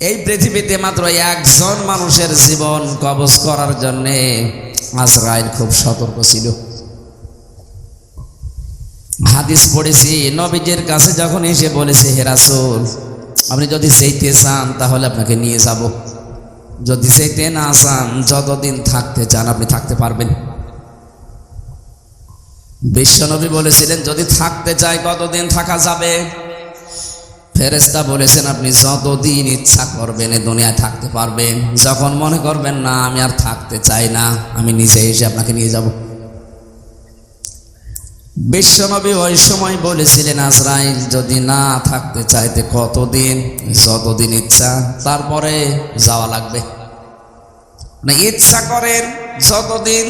এই পৃথিবীতে মাত্র একজন মানুষের জীবন কবজ করার জন্য আজরাইল খুব সতর্ক ছিল। হাদিস পড়েছি, নবীজির কাছে যখন এসে বলেছে, হে রাসূল, আপনি যদি যেতে চান তাহলে আপনাকে নিয়ে যাব, যদি যেতে না চান, যতদিন থাকতে চান আপনি থাকতে পারবেন। বিশ্বনবী বলেছিলেন, যদি থাকতে চাই কতদিন থাকা যাবে? ফেরেশতা বলেছেন, আপনি যতদিন ইচ্ছা করবেন এই দুনিয়ায় থাকতে পারবেন। যখন মনে করবেন না আমি আর থাকতে চাই না, আমি নিজে এসে আপনাকে নিয়ে যাব। বিশ্বনবী ওই সময় বলেছিলেন, আজরাইল যদি না থাকতে চাইতে কতদিন? যতদিন ইচ্ছা, তারপরে যাওয়া লাগবে না। ইচ্ছা করেন যতদিন,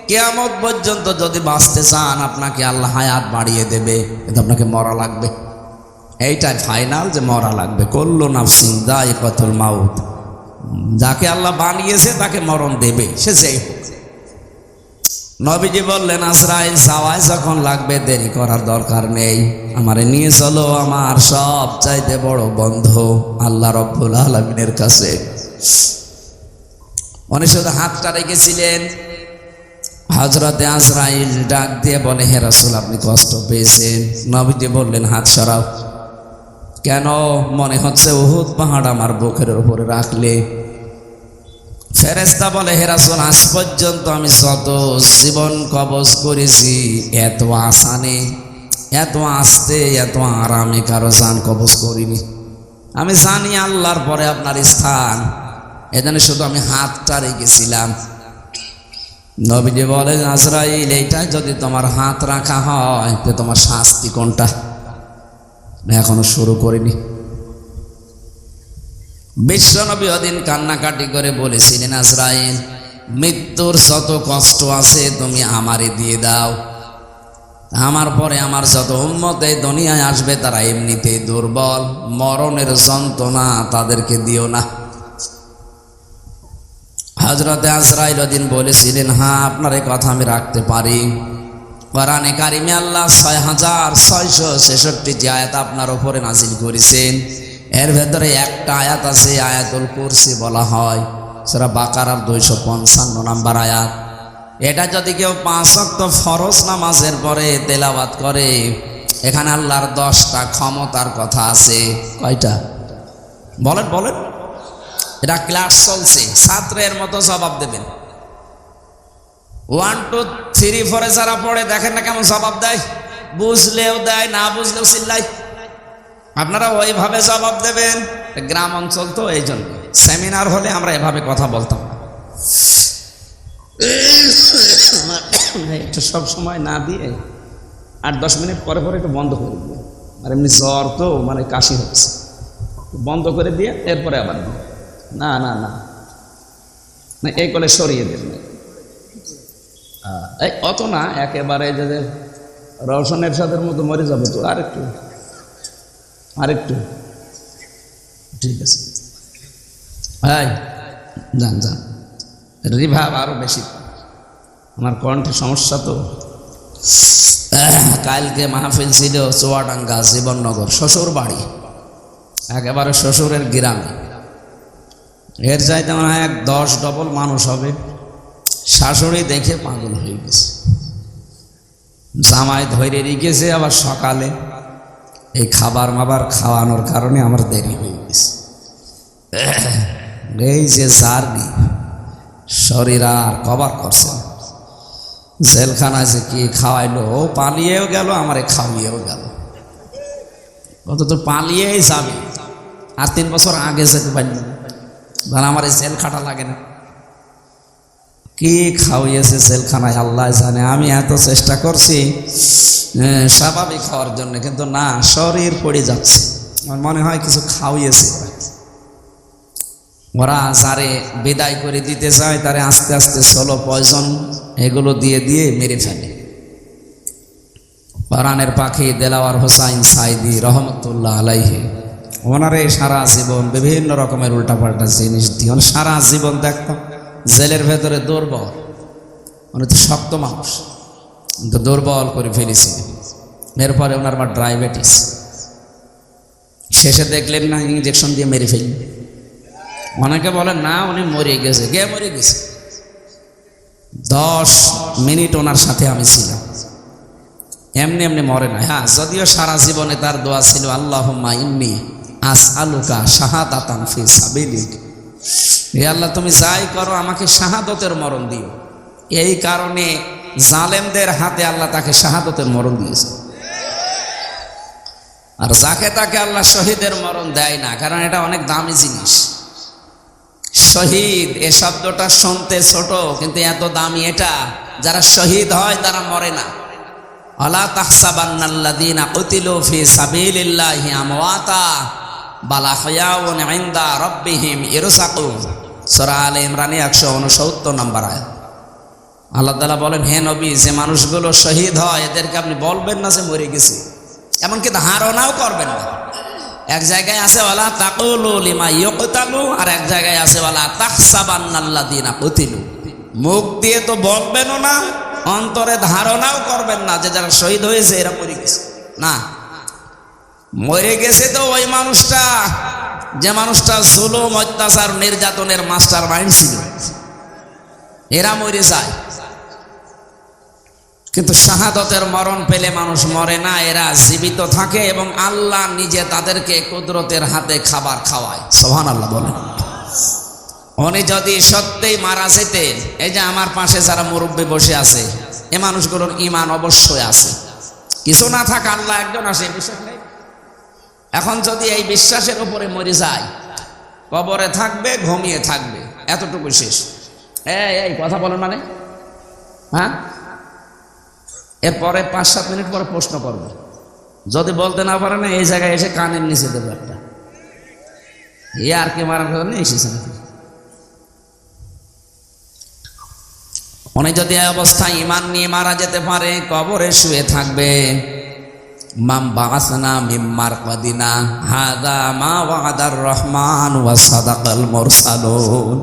কিয়ামত পর্যন্ত যদি বাঁচতে চান আপনাকে আল্লাহ হায়াত বাড়িয়ে দেবে, কিন্তু আপনাকে মরা লাগবে। এইটাই ফাইনাল, যে মরা লাগবে। কুল্লু নাফসিন যায়িকাতুল মাউত, যাকে আল্লাহ বানিয়েছে তাকে মরণ দেবে, সে যেই হোক। নবীজি বললেন, আজরাইল যাওয়ায় যখন লাগবে দেরি করার দরকার নেই, আমারে নিয়ে চলো আমার সব চাইতে বড় বন্ধু আল্লাহ রব্বুল আলামিনের কাছে। উনি শুধু হাতটা রেখেছিলেন। হযরতে আজরাইল ডাক দিয়ে বলে, হে রাসূল, আপনি কষ্ট পেয়েছেন? নবীজি বললেন, হাত সরাও। কেন? মনে হচ্ছে উহুদ পাহাড় আমার বুকের উপরে রাখলে। ফেরেশতা বলে, হে রাসূল, আজ পর্যন্ত আমি যত জীবন কবজ করেছি এত আসানে, এত আস্তে, এত আরামে কারো জান কবজ করিনি। আমি জানি আল্লাহর পরে আপনার স্থান, এজন্য শুধু আমি হাতটা রেখেছিলাম। নবীজি বলেন, আজরাইল, এইটা যদি তোমার হাত রাখা হয় তো তোমার শাস্তি কোনটা? এখনো শুরু করিনি। বিশ্বনবী ওদিন কান্নাকাটি করে বলেছিলেন, আজরাইল, মৃত্যুর যত কষ্ট আছে তুমি আমারে দিয়ে দাও। আমার পরে আমার যত উম্মত এই দুনিয়ায় আসবে তারা এমনিতেই দুর্বল, মরণের যন্ত্রণা তাদেরকে দিও না। হযরতে আজরাইল ওদিন বলেছিলেন, হ্যাঁ, আপনার এই কথা আমি রাখতে পারি। কোরআনে কারিমে আল্লাহ 6666 আয়াত আপনার উপরে নাজিল করেছেন। এর ভেতরে একটা আয়াত আছে, আয়াতুল কুরসি বলা হয়, সূরা বাকারার 255 নম্বর আয়াত। এটা যদি কেউ 5 ওয়াক্ত ফরজ নামাজের পরে তেলাওয়াত করে, এখানে আল্লাহর 10টা ক্ষমতার কথা আছে। কয়টা? বলেন বলেন। এটা ক্লাস চলছে, ছাত্রের মতো জবাব দেবেন। 1 2 3 4 যারা পড়ে দেখেন না কেমন জবাব দেয়, বুঝলেও দেয়, না বুঝলেও চিল্লায়। আপনারা ওইভাবে জবাব দেবেন। গ্রাম অঞ্চল তো, এই জন্য সেমিনার হলে আমরা এভাবে কথা বলতাম না। একটু সব সময় না দিয়ে 8-10 মিনিট পরে পরে একটু বন্ধ করে দিয়ে, আর এমনি জ্বর তো, মানে কাশি হচ্ছে, বন্ধ করে দিয়ে এরপরে আবার না না না না, এই কলে সরিয়ে দেন। এই অত না, একেবারে যে রওশনের সাথে মতো মরে যাবে তো। আরেকটু আরেকটু, ঠিক আছে। হ্যাঁ, যান যান, রিভাব আরো বেশি, আমার কণ্ঠে সমস্যা তো। কালকে মাহফিল ছিল চুয়াডাঙ্গা জীবননগর, শ্বশুর বাড়ি, একেবারে শ্বশুরের গ্রামে। এর চাইতে মনে হয় 10 ডবল মানুষ হবে। শাশুড়ি দেখে পাগল হয়ে গেছে, জামাই ধরে রেখেছে। আবার সকালে এই খাবার মাবার খাওয়ানোর কারণে আমার দেরি হয়ে গেছে। এই যে জার্নি, শরীর আর কভার করছে না। জেলখানায় যে কি খাওয়াইলো, ও পালিয়েও গেল, আমারে খাওয়িয়েও গেল। কত তো পালিয়েই যাবে, আর 3 বছর আগে যেতে পারল, ধর আমার এই জেল খাটা লাগে না। কি খাওয়িয়েছে জেলখানায় আল্লাহ জানে। আমি এত চেষ্টা করছি স্বাভাবিক খাওয়ার জন্য, কিন্তু না, শরীর পড়ে যাচ্ছে। আমার মনে হয় কিছু খাওয়িয়েছে ওরা। যারে বিদায় করে দিতে চায় তারে আস্তে আস্তে সোলো পয়জন এগুলো দিয়ে দিয়ে মেরে ফেলে। কোরআনের পাখি দেলাওয়ার হোসাইন সাইদি রহমতুল্লাহ আলাইহি, ওনারে সারা জীবন বিভিন্ন রকমের উল্টাপাল্টা জিনিস দিয়ে, সারা জীবন দেখতাম জেলের ভেতরে দুর্বল, উনি তো শক্ত মানুষ, কিন্তু দুর্বল করে ফেলেছে। এরপরে ওনার আবার ডায়াবেটিস, শেষে দেখলেন না ইঞ্জেকশন দিয়ে মেরে ফেললেন। অনেকে বলে না উনি মরে গেছে, কে মরে গেছে? 10 মিনিট ওনার সাথে আমি ছিলাম, এমনি এমনি মরে না। হ্যাঁ, যদিও সারা জীবনে তার দোয়া ছিল আল্লাহুম্মা ইন্নী আসআলুকা শাহাদাতান ফি সাবিলিক, হে আল্লাহ তুমি যাই করো আমাকে শাহাদতের মরণ দিও। এই কারণে জালেমদের হাতে আল্লাহ তাকে শাহাদতের মরণ দিয়েছে, আর যাকে তাকে আল্লাহ শহীদের মরণ দেয় না, কারণ এটা অনেক দামি জিনিস। শহীদ এ শব্দটা শুনতে ছোট, কিন্তু এত দামি এটা। যারা শহীদ হয় তারা মরে না। আলা তাহসাবান্নাল্লাযীনা কুতিলু ফি সাবিলিল্লাহি আমওয়াতা বাল আহইয়াউন ইনদা রাব্বিহিম ইরসাকুন। সূরা আলে ইমরান 169 নম্বর আয়াত। আল্লাহ তাআলা বলেন, হে নবী, যে মানুষগুলো শহীদ হয় এদেরকে আপনি বলবেন না যে মরে গেছে, এমনকি ধারণাও করবেন না। এক জায়গায় আছে ওয়ালা তাকুলু লিমা ইউকতালু, আর এক জায়গায় আছে ওয়ালা তাহসাবান্নাল্লাযীনা কুতিলু। মুখ দিয়ে তো বলবেনও না, অন্তরে ধারণাও করবেন না যে যারা শহীদ হয়েছে এরা মরে গেছে। না, মরে গেছে তো ওই মানুষটা, যে মানুষটা জুলুম, অত্যাচার, নির্যাতনের মাস্টার মাইন্ড ছিল, এরা মরে যায়। কিন্তু শাহাদতের মরণ পেলে মানুষ মরে না, এরা জীবিত থাকে এবং আল্লাহ নিজে তাদেরকে কুদরতের হাতে খাবার খাওয়ায়। সুবহানাল্লাহ বলেন। উনি যদি সত্যিই মারা যেতেন, এই যে আমার পাশে যারা মুরব্বী বসে আছে, এ মানুষগুলোর ঈমান অবশ্যই আছে। কিছু না থাক, আল্লাহ একজন আসে, বিশ্বাস নেই। এখন যদি এই বিশ্বাসের উপরে মরে যায়, কবরে থাকবে, ঘুমিয়ে থাকবে, এতটুকু শেষ। এই কথা বলেন মানে, হ্যাঁ, এরপরে 5-7 মিনিট পরে প্রশ্ন করবে। যদি বলতে না পারে না, এই জায়গায় এসে কানের নিচে দেবে একটা, আর কে মারার কথা নিয়ে এসেছে নাকি। উনি যদি এই অবস্থায় ঈমান নিয়ে মারা যেতে পারে, কবরে শুয়ে থাকবে। মাম বাআসনা মিন মারকাদিনা হাযা মা ওয়াদার রহমান ওয়া সাদাকাল মুরসালুন।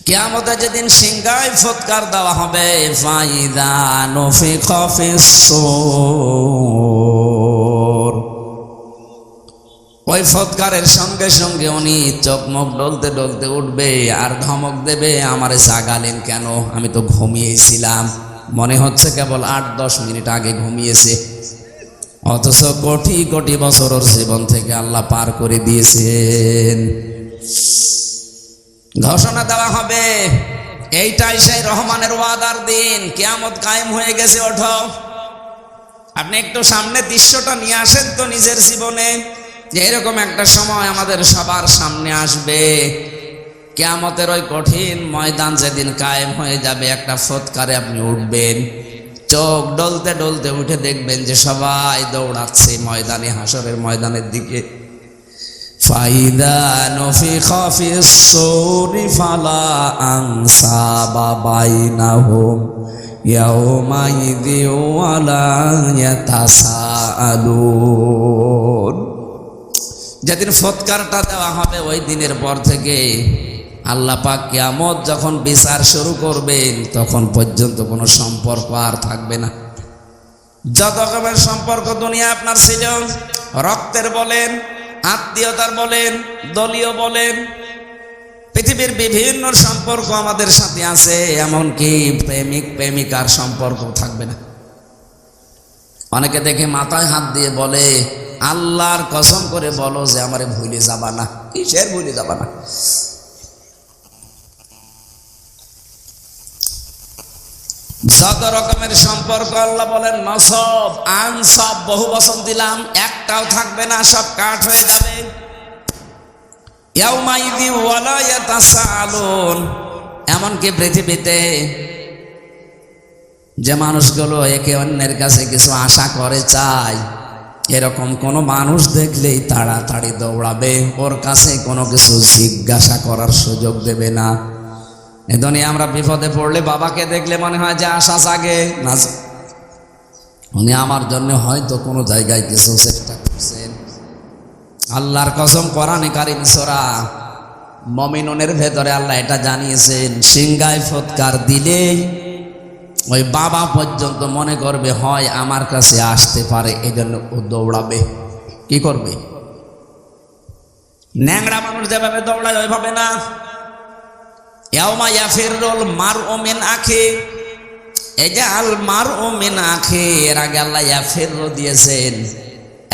কিয়ামতে যেদিন সিংহায় ফুৎকার দেওয়া হবে, ফাইদা নুফিখা ফিস সূর, ওই ফুৎকারের সঙ্গে সঙ্গে উনি চোখ মুখ ডলতে ডলতে উঠবে আর ধমক দেবে, আমারে জাগালেন কেন? আমি তো ঘুমিয়েছিলাম। মনে হচ্ছে কেবল 8-10 মিনিট আগে ঘুমিয়েছে, অথচ কোটি কোটি বছরের জীবন থেকে আল্লাহ পার করে দিয়েছেন। ঘোষণা দেওয়া হবে, এইটাই সেই রহমানের ওয়াদার দিন, কিয়ামত কায়েম হয়ে গেছে, ওঠো। আপনি একটু সামনে দৃশ্যটা নিয়ে আসেন তো নিজের জীবনে, যে এরকম একটা সময় আমাদের সবার সামনে আসবে। কিয়ামতের ওই কঠিন ময়দান যেদিন কায়েম হয়ে যাবে, একটা ফুৎকারে আপনি উঠবেন, চোখ ডলতে ডলতে উঠে দেখবেন যে সবাই দৌড়াচ্ছে ময়দানে, হাসরের ময়দানের দিকে। ফাইদা নুফিখা ফিস সূরি ফালা আনসাবা বাইনাহুম ইয়াউমাইযি ওয়ালা ইয়াতাসাআলুন। যেদিন ফুৎকারটা দেওয়া হবে, ওই দিনের পর থেকে আল্লাহ পাক কিয়ামত যখন বিচার শুরু করবেন, তখন পর্যন্ত কোনো সম্পর্ক আর থাকবে না। যত রকমের সম্পর্ক দুনিয়া আপনার ছিল, রক্তের বলেন, আত্মীয়তার বলেন, দলীয় বলেন, পৃথিবীর বিভিন্ন সম্পর্ক আমাদের সাথে আছে, এমনকি প্রেমিক প্রেমিকার সম্পর্ক থাকবে না। অনেকে দেখে মাথায় হাত দিয়ে বলে, আল্লাহর কসম করে বলো যে আমারে ভুলে যাবা না। কিসের ভুলে যাবা না? যত রকমের সম্পর্ক আল্লাহ বলেন নসব আনসব, বহু বচন দিলাম, একটাও থাকবে না, সব কাট হয়ে যাবে। ইয়াউমাইযি ওয়ালা ইয়াতাসাআলুন। এমনকি পৃথিবীতে যে মানুষগুলো একে অন্যের কাছে কিছু আশা করে, চায়, এরকম কোনো মানুষ দেখলেই তাড়াতাড়ি দৌড়াবে, ওর কাছে কোনো কিছু জিজ্ঞাসা করার সুযোগ দেবে না। এই দুনিয়া আমরা বিপদে পড়লে বাবাকে দেখলে মনে হয় যে আশা জাগে না, উনি আমার জন্য হয়তো কোনো জায়গায় কিছু চেষ্টা করছেন। আল্লাহর কসম, কোরআনে কারীম সূরা মুমিনুনের ভেতরে আল্লাহ এটা জানিয়েছেন, সিংহায় ফুৎকার দিলেই ওই বাবা পর্যন্ত মনে করবে হয় আমার কাছে আসতে পারে, এই জন্য ও দৌড়াবে। কি করবে? ন্যাংরা মানুষ যেভাবে দৌড়ায় ওইভাবে না। ইয়াউমা ইয়াফিরুল মারউ মিন আখি, এই যে আল মারউ মিন আখি, এর আগে আল্লাহ ইয়াফিরু দিয়েছেন।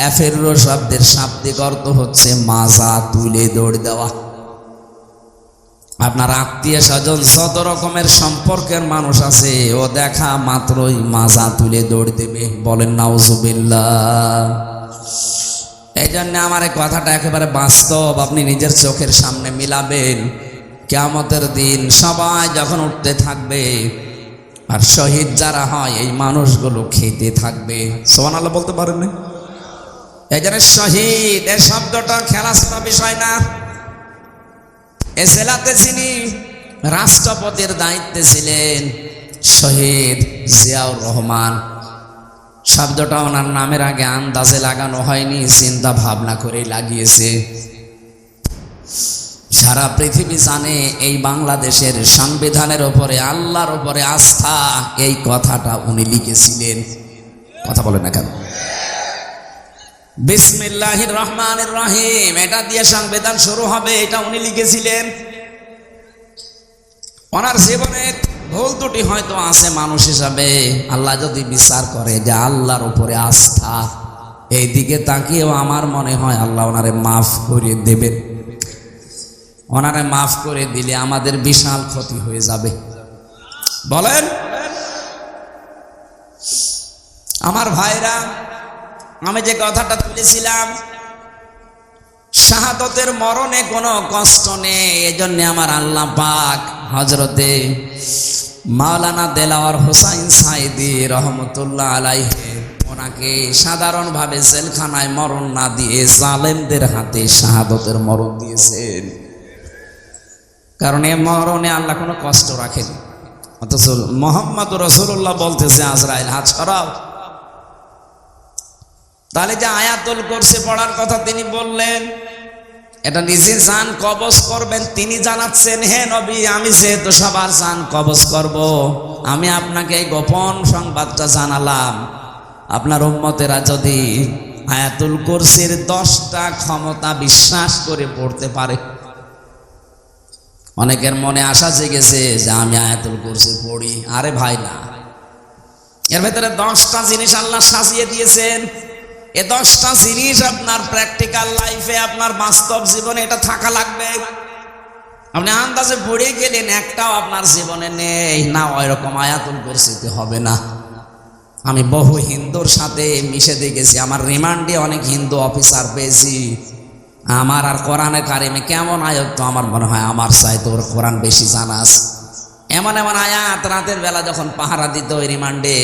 ইয়াফিরু শব্দের শাব্দিক অর্থ হচ্ছে মাজা তুলে দৌড় দেওয়া। আপনার আত্মীয় স্বজন যত রকমের সম্পর্কের মানুষ আছে, ও দেখা মাত্রই মাজা তুলে দৌড় দেবে। বলেন নাউজুবিল্লাহ। এই জন্য আমার এই কথাটা একেবারে বাস্তব, আপনি নিজের চোখের সামনে মিলাবেন। কিয়ামতের দিন সবাই যখন উঠতে থাকবে, আর শহীদ যারা হয় এই মানুষগুলো খেতে থাকবে। সুবহানাল্লাহ বলতে পারেন না? এই জন্য শহীদ এই শব্দটা খেলাধুলা বিষয় না। এ জেলাতে যিনি রাষ্ট্রপতির দায়িত্বে ছিলেন, শহীদ জিয়াউর রহমান, শব্দটা ওনার নামের আগে আন্দাজে লাগানো হয়নি, চিন্তা ভাবনা করে লাগিয়েছে। সারা পৃথিবী জানে এই বাংলাদেশের সংবিধানের ওপরে, আল্লাহর ওপরে আস্থা, এই কথাটা উনি লিখেছিলেন। কথা বলে না কেন? বিসমিল্লাহির রহমানির রহিম, এটা দিয়ে সংবিধান শুরু হবে, এটা উনি লিখেছিলেন। ওনার জীবনে ভুল ত্রুটি হয়তো আছে মানুষ হিসাবে, আল্লাহ যদি বিচার করে যে আল্লাহর উপরে আস্থা, এই দিকে তাকিয়েও আমার মনে হয় আল্লাহ ওনারে মাফ করে দেবেন। ওনারে মাফ করে দিলে আমাদের বিশাল ক্ষতি হয়ে যাবে। বলেন আমার ভাইরা, আমি যে কথাটা তুলেছিলাম, শাহাদতের মরণে কোনো কষ্ট নেই। এজন্য আমার আল্লাহ পাক হযরতে মাওলানা দেলাওয়ার হোসাইন সাইদি রহমতুল্লাহ আলাইহি, ওনাকে সাধারণভাবে জেলখানায় মরণ না দিয়ে জালেমদের হাতে শাহাদতের মরণ দিয়েছেন। কারণ এ মরণে আল্লাহ কোনো কষ্ট রাখেনি। অথচ মুহাম্মদ রাসূলুল্লাহ বলতেছে, আজরাইল হাত সরাও। তাহলে যে আয়াতুল কুরসি পড়ার কথা তিনি বললেন, এটা নিজে জান কবজ করবেন তিনি জানাচ্ছেন। হে নবী, আমি যেহেতু সবার জান কবজ করব, আমি আপনাকে এই গোপন সংবাদটা জানালাম। আপনার উম্মতেরা যদি আয়াতুল কুরসির 10টা ক্ষমতা বিশ্বাস করে পড়তে পারে, অনেকের মনে আশা জেগেছে যে আমি আয়াতুল কুরসি পড়ি। আরে ভাই না, এর ভেতরে 10টা জিনিস আল্লাহ সাজিয়ে দিয়েছেন। এই 10টা জিনিস আপনার প্র্যাকটিক্যাল লাইফে, আপনার বাস্তব জীবনে এটা থাকা লাগবে। আপনি আন্দাজে পড়ে গেলেন, একটাও আপনার জীবনে নেই না, ওই রকম আয়াতুল কুরসিতে হবে না। আমি বহু হিন্দুর সাথে মিশে দেখেছি, আমার রিমান্ডে অনেক হিন্দু অফিসার পেয়েছি। আমার আর কোরআনে কারিমে কেমন আয়াত, তো আমার মনে হয় আমার চাইতে ওর কোরআন বেশি জানাস। এমন এমন আয়াত রাতের বেলা যখন পাহারা দিত ওই রিমান্ডে,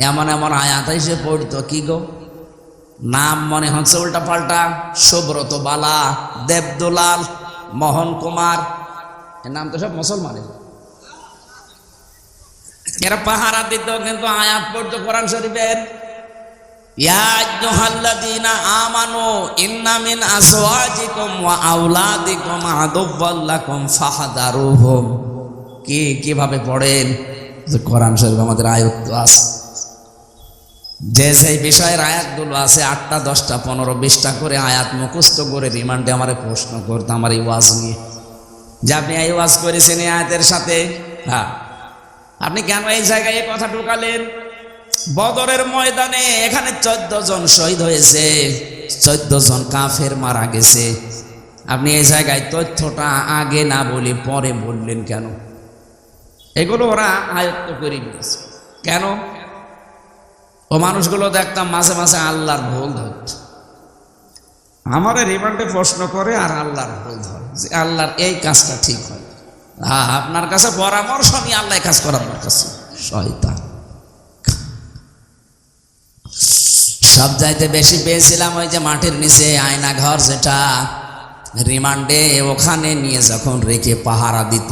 এমন এমন আয়াত এসে পড়তো, কি গো নাম মনে হচ্ছে উল্টা পাল্টা, সুব্রত বালা, দেবদুলাল, মোহন কুমার, এর নাম তো সব মুসলমানের। এরা পাহারা দিত কিন্তু আয়াত পড়তো কোরআন শরীফের। ইয়া আইয়ুহাল্লাযীনা আমানু ইন্না মিন আজওয়াজিকুম ওয়া আওলাদিকুম আদুওয়াল লাকুম ফাহদারুহুম। কিভাবে পড়েন? যে কোরআন শরীফ আমাদের আয়াত আছে, যে সেই বিষয়ের আয়াতগুলো আছে 8টা 10টা 15 20টা করে আয়াত মুখস্থ করে রিমান্ডে আমারে প্রশ্ন করতো আমার এই ওয়াজ নিয়ে, যে আপনি এই ওয়াজ করেছেন এই আয়াতের সাথে, হ্যাঁ আপনি কেন এই জায়গায় এই কথা ঢুকালেন? বদরের ময়দানে এখানে 14 জন শহীদ হয়েছে, 14 জন কাফের মারা গেছে। আপনি এই জায়গায় তথ্যটা আগে না বলে পরে বললেন কেন? এগুলো ওরা আয়ত্ত করে নিয়েছে। কেন? ও মানুষগুলো দেখতাম মাঝে মাঝে আল্লাহর ভুল ধরত, আমার রিমান্ডে প্রশ্ন করে আর আল্লাহর ভুল ধরে, যে আল্লাহর এই কাজটা ঠিক হয়। আপনার কাছে পরামর্শ নিয়ে আল্লাহ কাজ করার আপনার কাছে শয়তান। সব চাইতে বেশি পেয়েছিলাম ওই যে মাটির নিচে আয়না ঘর, যেটা রিমান্ডে ওখানে নিয়ে যখন রেখে পাহারা দিত,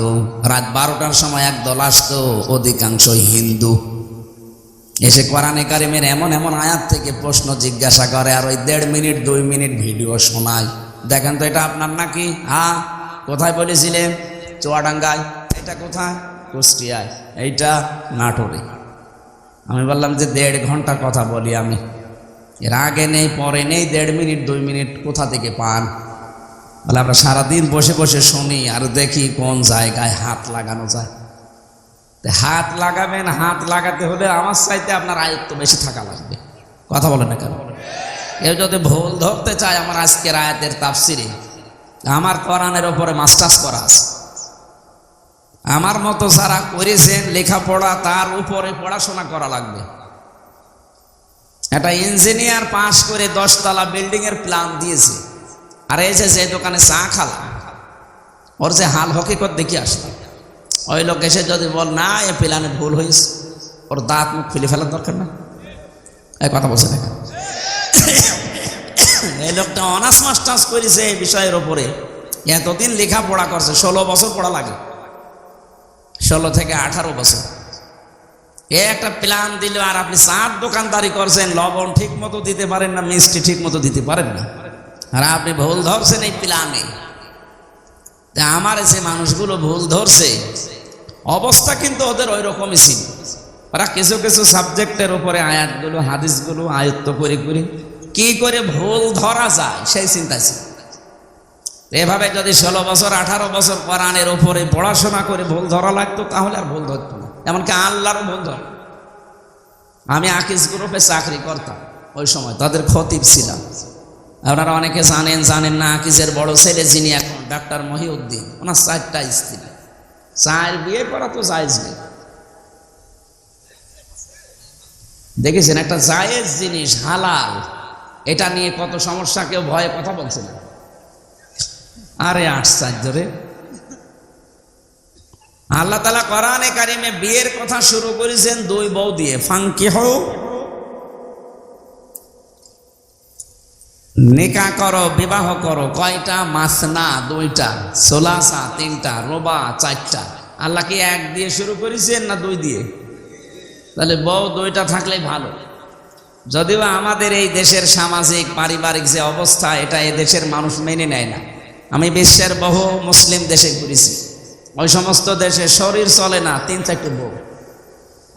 রাত 12টার সময় একদল আসতো, অধিকাংশ হিন্দু, এসে কোরআনে কারিমের এমন এমন আয়াত থেকে প্রশ্ন জিজ্ঞাসা করে, আর ওই 1.5 মিনিট 2 মিনিট ভিডিও শোনায়। দেখেন তো এটা আপনার নাকি? হ্যাঁ। কোথায় বলেছিলেন? চুয়াডাঙ্গায়। এটা কোথায়? কুষ্টিয়ায়। এইটা নাটোরে। আমি বললাম যে 1.5 ঘন্টা কথা বলি আমি, এর আগে নেই পরে নেই, 1.5 মিনিট 2 মিনিট কোথা থেকে পান? বলে আমরা সারাদিন বসে বসে শুনি আর দেখি কোন জায়গায় হাত লাগানো যায়। হাত লাগাবেন, হাত লাগাতে হলে আমার চাইতে আপনার আয়ত্ত বেশি থাকা লাগবে। কথা বলে না কেন? কেউ যদি ভুল ধরতে চায়, আমার আজকের আয়াতের তাফসিরে আমার কোরআনের ওপরে মাস্টার্স করা আছে। আমার মতো যারা করেছেন লেখাপড়া, তার উপরে পড়াশোনা করা লাগবে। একটা ইঞ্জিনিয়ার পাশ করে 10 তলা বিল্ডিং এর প্ল্যান দিয়েছে, আর এই যে দোকানে চা খালাম, ওর যে হাল হকিকত দেখি আসলাম, ওই লোক এসে যদি বল না এ প্ল্যানে ভুল হয়েছে, ওর দাঁত মুখ ফেলে ফেলার দরকার না। এই কথা বলছে না? এই লোকটা অনার্স মাস্টার্স করেছে এই বিষয়ের ওপরে, এতদিন লেখাপড়া করছে, 16 বছর পড়া লাগে, 16 থেকে 18 বছর। একটা প্ল্যান দিল, আর আপনি চার দোকানদারি করছেন, লবণ ঠিক মতো দিতে পারেন না, মিষ্টি ঠিক মতো দিতে পারেন না, আর আপনি ভুল ধরছেন এই প্ল্যানে। আমার যে মানুষগুলো ভুল ধরছে, অবস্থা কিন্তু ওদের ওই রকমই ছিল। ওরা কিছু কিছু সাবজেক্টের উপরে আয়াতগুলো হাদিসগুলো আয়ত্ত করে করে কি করে ভুল ধরা যায় সেই চিন্তা ছিল। এভাবে যদি 16 বছর 18 বছর কোরআনের উপরে পড়াশোনা করে ভুল ধরা লাগতো, তাহলে আর ভুল ধরতো না। এমনকি আল্লাহরও ভুল ধর। আমি আকিজ গ্রুপে চাকরি করতাম ওই সময়, তাদের খতিব ছিলাম। আপনারা অনেকে জানেন না, আকিজের বড় ছেলে যিনি এখন ডাক্তার মহিউদ্দিন, ওনার 4টা স্ত্রী, 4 বিয়ে করা তো জায়েজ নেই। দেখেছেন, একটা জায়েজ জিনিস হালাল, এটা নিয়ে কত সমস্যা, কেউ ভয়ে কথা বলছে না। আরে আশ্চর্য রে! আল্লাহ তাআলা কোরআনে কারিমে বিয়ের কথা শুরু করেছেন 2 বউ দিয়ে, ফাঙ্কিহু, নিকাহ করো, বিবাহ করো। কয়টা? মাসনা 2টা, সোলাসা 3টা, রোবা 4টা। আল্লাহ কি 1 দিয়ে শুরু করেছেন না 2 দিয়ে? তাহলে বউ 2টা থাকলেই ভালো। যদিও আমাদের এই দেশের সামাজিক পারিবারিক যে অবস্থা, এটা এই দেশের মানুষ মেনে নেয় না। আমি বিশ্বের বহু মুসলিম দেশে ঘুরেছি, ওই সমস্ত দেশে শরীর চলে না 3-4টে বউ।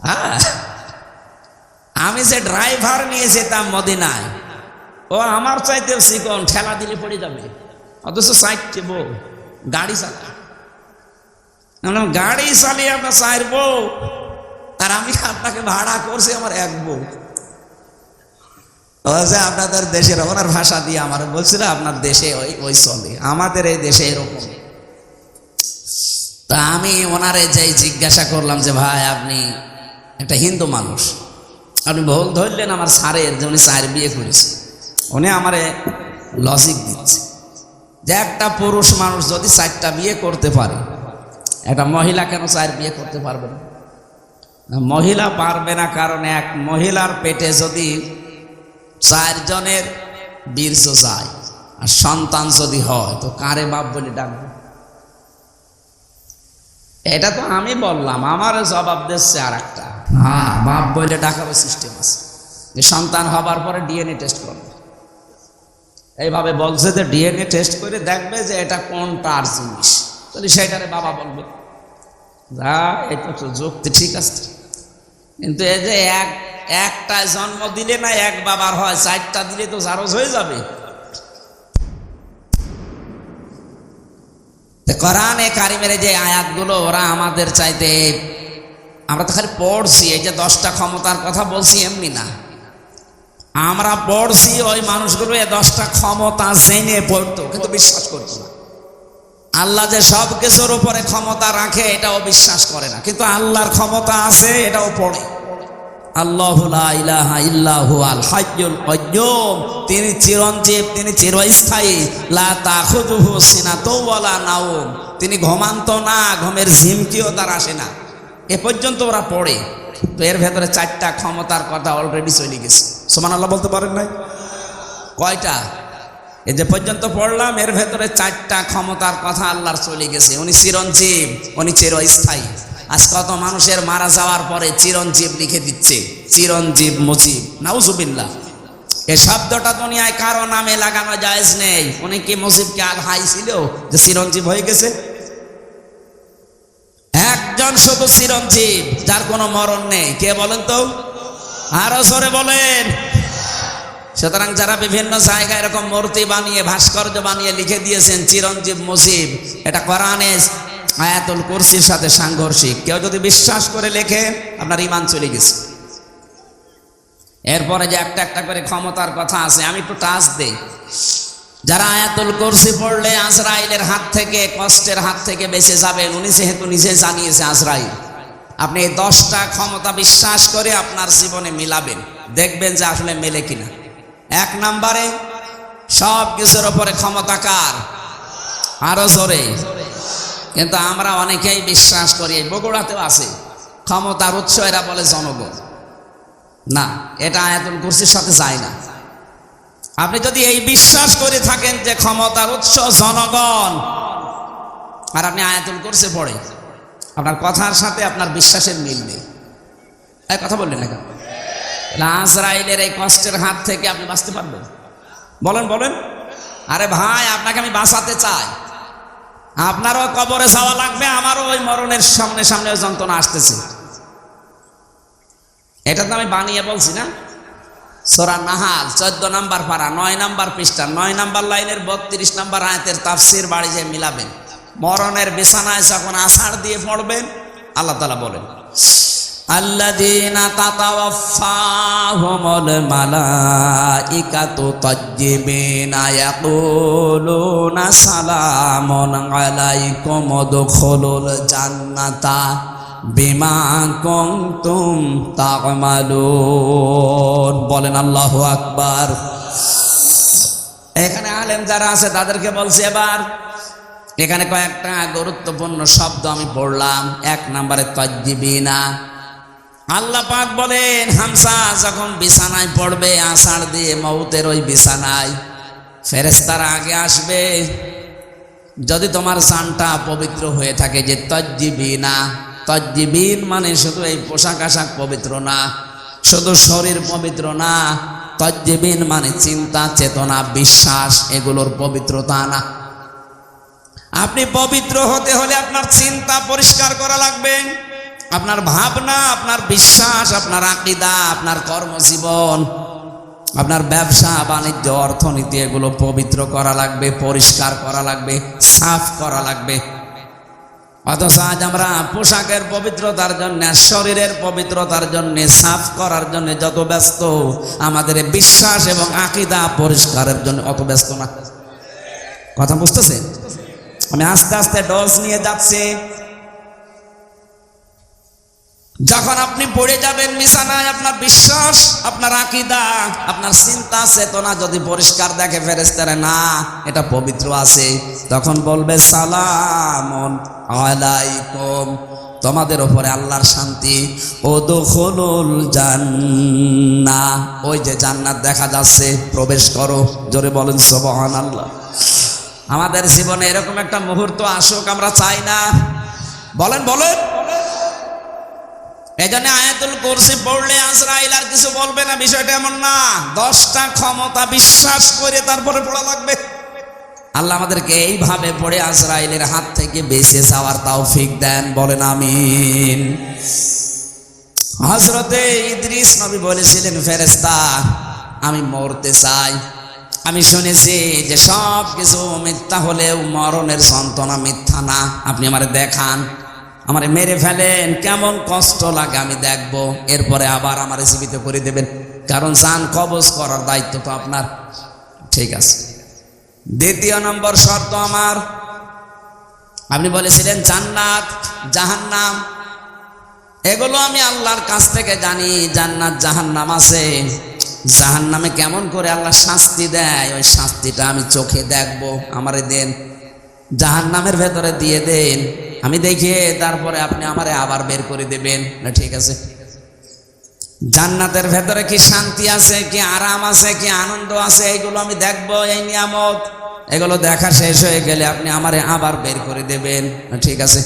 হ্যাঁ, আমি যে ড্রাইভার নিয়ে যেতাম মদিনায়, ও আমার চাইতেও চিকন, ঠেলা দিলে পড়ে যাবে, অথচ 4টে বউ গাড়ি চালায়। গাড়ি চালিয়ে আপনার 4 বউ, আর আমি আপনাকে ভাড়া করছি আমার 1 বউ। আপনাদের দেশের ওনার ভাষা দিয়ে আমার বলছিল, আপনার দেশে ওই চলে, আমাদের এই দেশে এরকম। তা আমি ওনারে যাই জিজ্ঞাসা করলাম যে ভাই, আপনি একটা হিন্দু মানুষ, আপনি ভুল ধরলেন আমার স্যারের যে উনি 4 বিয়ে করেছে। উনি আমারে লজিক দিচ্ছে যে একটা পুরুষ মানুষ যদি 4টা বিয়ে করতে পারে, একটা মহিলা কেন 4 বিয়ে করতে পারবে না? মহিলা পারবে না কারণ এক মহিলার পেটে যদি 4 জনের বীর্য যায় আর সন্তান যদি হয়, তো কারে বাপ বলে ডাকবে? এটা তো আমি বললাম, আমার জবাব দিচ্ছে আর একটা, হ্যাঁ বাপ বলে ডাকার সিস্টেম আছে। সন্তান হবার পরে ডিএনএ টেস্ট করবে, এইভাবে বলছে যে ডিএনএ টেস্ট করে দেখবে যে এটা কোনটার জিনিস, তাহলে সেটারে বাবা বলবে। যা, এটা তো যুক্তি ঠিক আছে, কিন্তু এই যে একটা জন্ম দিলে না 1 বাবার হয়, 4টা দিলে তো জারজ হয়ে যাবে। কোরআনে কারিমের যে আয়াতগুলো, ওরা আমাদের চাইতে, আমরা তো খালি পড়ছি, এই যে 10টা ক্ষমতার কথা বলছি এমনি না, আমরা পড়ছি ওই মানুষগুলো এই 10টা ক্ষমতা জেনে পড়তো, কিন্তু বিশ্বাস করতো না। আল্লাহ যে সব কিছুর উপরে ক্ষমতা রাখে এটাও বিশ্বাস করে না, কিন্তু আল্লাহর ক্ষমতা আছে এটাও পড়ে। আল্লাহু লা ইলাহা ইল্লাহু আল হাইয়ুল কাইয়্যুম, তিনি চিরঞ্জীব, তিনি চিরস্থায়ী। লা তাখুযুহু সিনাতুন ওয়ালা নাওম, তিনি ঘুমান্ত না, ঘুমের ঝিমকিও তার আসে না। এ পর্যন্ত ওরা পড়ে। তো এর ভেতরে 4টা ক্ষমতার কথা অলরেডি চলে গেছে। সুবহানাল্লাহ বলতে পারেন নাই? কয়টা? এই যে পর্যন্ত পড়লাম, এর ভেতরে 4টা ক্ষমতার কথা আল্লাহর চলে গেছে। উনি চিরঞ্জীব, উনি চিরস্থায়ী। আজ কত মানুষের মারা যাওয়ার পরে চিরঞ্জীব লিখে দিচ্ছে, চিরঞ্জীব মুজিব, নাউজুবিল্লাহ। এই শব্দটা দুনিয়ায় কারো নামে লাগানো জায়েজ নেই। উনি কি মুজিবকে আল হাই ছিল যে চিরঞ্জীব হয়ে গেছে? একজন শুধু চিরঞ্জীব, যার কোনো মরণ নেই। কে বলেন তো? আরো জোরে বলেন। সুতরাং যারা বিভিন্ন জায়গায় এরকম মূর্তি বানিয়ে ভাস্কর্য বানিয়ে লিখে দিয়েছেন চিরঞ্জীব মুজিব, এটা কোরআনে আয়াতুল কুরসির সাথে সাংঘর্ষিক। কেউ যদি বিশ্বাস করে লেখে আপনার ঈমান চলে গেছে। এরপরে যে একটা একটা করে ক্ষমতার কথা আছে, আমি একটু টাচ দেই। যারা আয়াতুল কুরসি পড়লে আজরাইলের হাত থেকে, কষ্টের হাত থেকে বেঁচে যাবেন, উনি যেহেতু নিজে জানিয়েছে আজরাইল, আপনি এই 10টা ক্ষমতা বিশ্বাস করে আপনার জীবনে মিলাবেন, দেখবেন যে আসলে মেলে কিনা। 1 নম্বরে সব কিছুর উপরে ক্ষমতা কার? আরো জোরে। কিন্তু আমরা অনেকেই বিশ্বাস করি, এই বগুড়াতেও আছে, ক্ষমতার উৎস এরা বলে জনগণ। না, এটা আয়াতুল কুরসির সাথে যায় না। আপনি যদি এই বিশ্বাস করে থাকেন যে ক্ষমতার উৎস জনগণ, আর আপনি আয়াতুল কুরসি পড়ে, আপনার কথার সাথে আপনার বিশ্বাসের মিল নেই। এই কথা বললেন না কেন? আজরাইলের এই কষ্টের হাত থেকে আপনি বাঁচতে পারবেন? বলেন বলেন। আরে ভাই, আপনাকে আমি বাঁচাতে চাই। আপনারও কবরে যাওয়া লাগবে, আমারও ওই মরণের সামনে সামনে যন্ত্রণা আসতেছে। এটা তো আমি বানিয়ে বলছি না। সূরা নাহাল 14 নম্বর পারা 9 নম্বর পৃষ্ঠা 9 নম্বর লাইনের 32 নম্বর আয়াতের তাফসীর বাড়ি যে মিলাবেন। মরণের বিছানায় যখন আছাড় দিয়ে পড়বেন, আল্লাহ তাআলা বলেন, আল্লাযীনা তাতাওয়াফফাহুমুল মালাইকাতু তাজ্জিবিনা ইয়াকুলুনা সালামুন আলাইকুম উদখুলুল জান্নাতা বিমা কুনতুম তা'মালুন। বলেন আল্লাহু আকবার। এখানে আলেম যারা আছে তাদেরকে বলছি, এবার এখানে কয়েকটা গুরুত্বপূর্ণ শব্দ আমি পড়লাম। 1 নম্বরে তাজ্জিবিনা। আল্লাহ পাক বলেন, হামজা যখন বিছানায় পড়বে আষাঢ় দিয়ে মউতের ওই বিছানায়, ফেরেশতারা আগে আসবে। যদি তোমার জানটা পবিত্র হয়ে থাকে, যে তাজ্জিবিনা, তাজ্জিবিন মানে শুধু এই পোশাক আশাক পবিত্র না, শুধু শরীর পবিত্র না, তাজ্জিবিন মানে চিন্তা চেতনা বিশ্বাস এগুলোর পবিত্রতা না। আপনি পবিত্র হতে হলে আপনার চিন্তা পরিষ্কার করা লাগবে, আপনার ভাবনা, আপনার বিশ্বাস, আপনার আকীদা, আপনার কর্মজীবন, আপনার ব্যবসা বাণিজ্য অর্থনীতি এগুলো পবিত্র করা লাগবে, পরিষ্কার করা লাগবে, সাফ করা লাগবে। অথচ আজ আমরা পোশাকের পবিত্রতার জন্য, শরীরের পবিত্রতার জন্য, সাফ করার জন্য যত ব্যস্ত, আমাদের বিশ্বাস এবং আকীদা পরিষ্কারের জন্য অত ব্যস্ত না। কথা বুঝতেছেন? আমি আস্তে আস্তে ডোজ নিয়ে যাচ্ছি। যখন আপনি পড়ে যাবেন বিছানায়, আপনার বিশ্বাস, আপনার আকীদা, আপনার চিন্তা চেতনা যদি পরিষ্কার দেখে ফেরেশতারা, না এটা পবিত্র আছে, তখন বলবে সালামুন আলাইকুম, তোমাদের উপরে আল্লাহর শান্তি, উদখুলুল জান্নাহ, ওই যে জান্নাত দেখা যাচ্ছে, প্রবেশ করো। জোরে বলেন সুবহানাল্লাহ। আমাদের জীবনে এরকম একটা মুহূর্ত আসুক, আমরা চাই না? বলেন বলেন। এই জন্য আয়াতুল কুরসি পড়লে আজরাইল আর কিছু বলবে না, বিষয়টা এমন না। 10টা ক্ষমতা বিশ্বাস করে তারপরে পড়া লাগবে। আল্লাহ আমাদেরকে এইভাবে পড়ে আজরাইলের হাত থেকে বেঁচে যাওয়ার তৌফিক দেন, বলেন আমিন। হযরতে ইদ্রিস নবী বলেছিলেন, ফেরেশতা আমি মরতে চাই। আমি শুনেছি যে সব কিছু মিথ্যা হলেও মরণের যন্ত্রণা মিথ্যা না। আপনি আমারে দেখান, আমারে মেরে ফেলেন, কেমন কষ্ট লাগে আমি দেখব, এরপরে আবার আমারে জীবিত করে দেবেন, কারণ জান কবজ করার দায়িত্ব তো আপনার। ঠিক আছে। 2 নম্বর শর্ত আমার, আপনি বলেছিলেন জান্নাত জাহান্নাম এগুলো আমি আল্লাহর কাছ থেকে জানি। জান্নাত জাহান্নাম আছে, জাহান্নামে কেমন করে আল্লাহ শাস্তি দেয়, ওই শাস্তিটা আমি চোখে দেখব, আমারে দেন। জাহান্নামের ভেতরে দিয়ে দেন, আমি দেখিয়ে তারপরে আপনি আমারে আবার বের করে দেবেন। না ঠিক আছে। জান্নাতের ভেতরে কি শান্তি আছে, কি আরাম আছে, কি আনন্দ আছে, এইগুলো আমি দেখব, এই নিয়ামত। এগুলো দেখা শেষ হয়ে গেলে আপনি আমারে আবার বের করে দেবেন। না ঠিক আছে।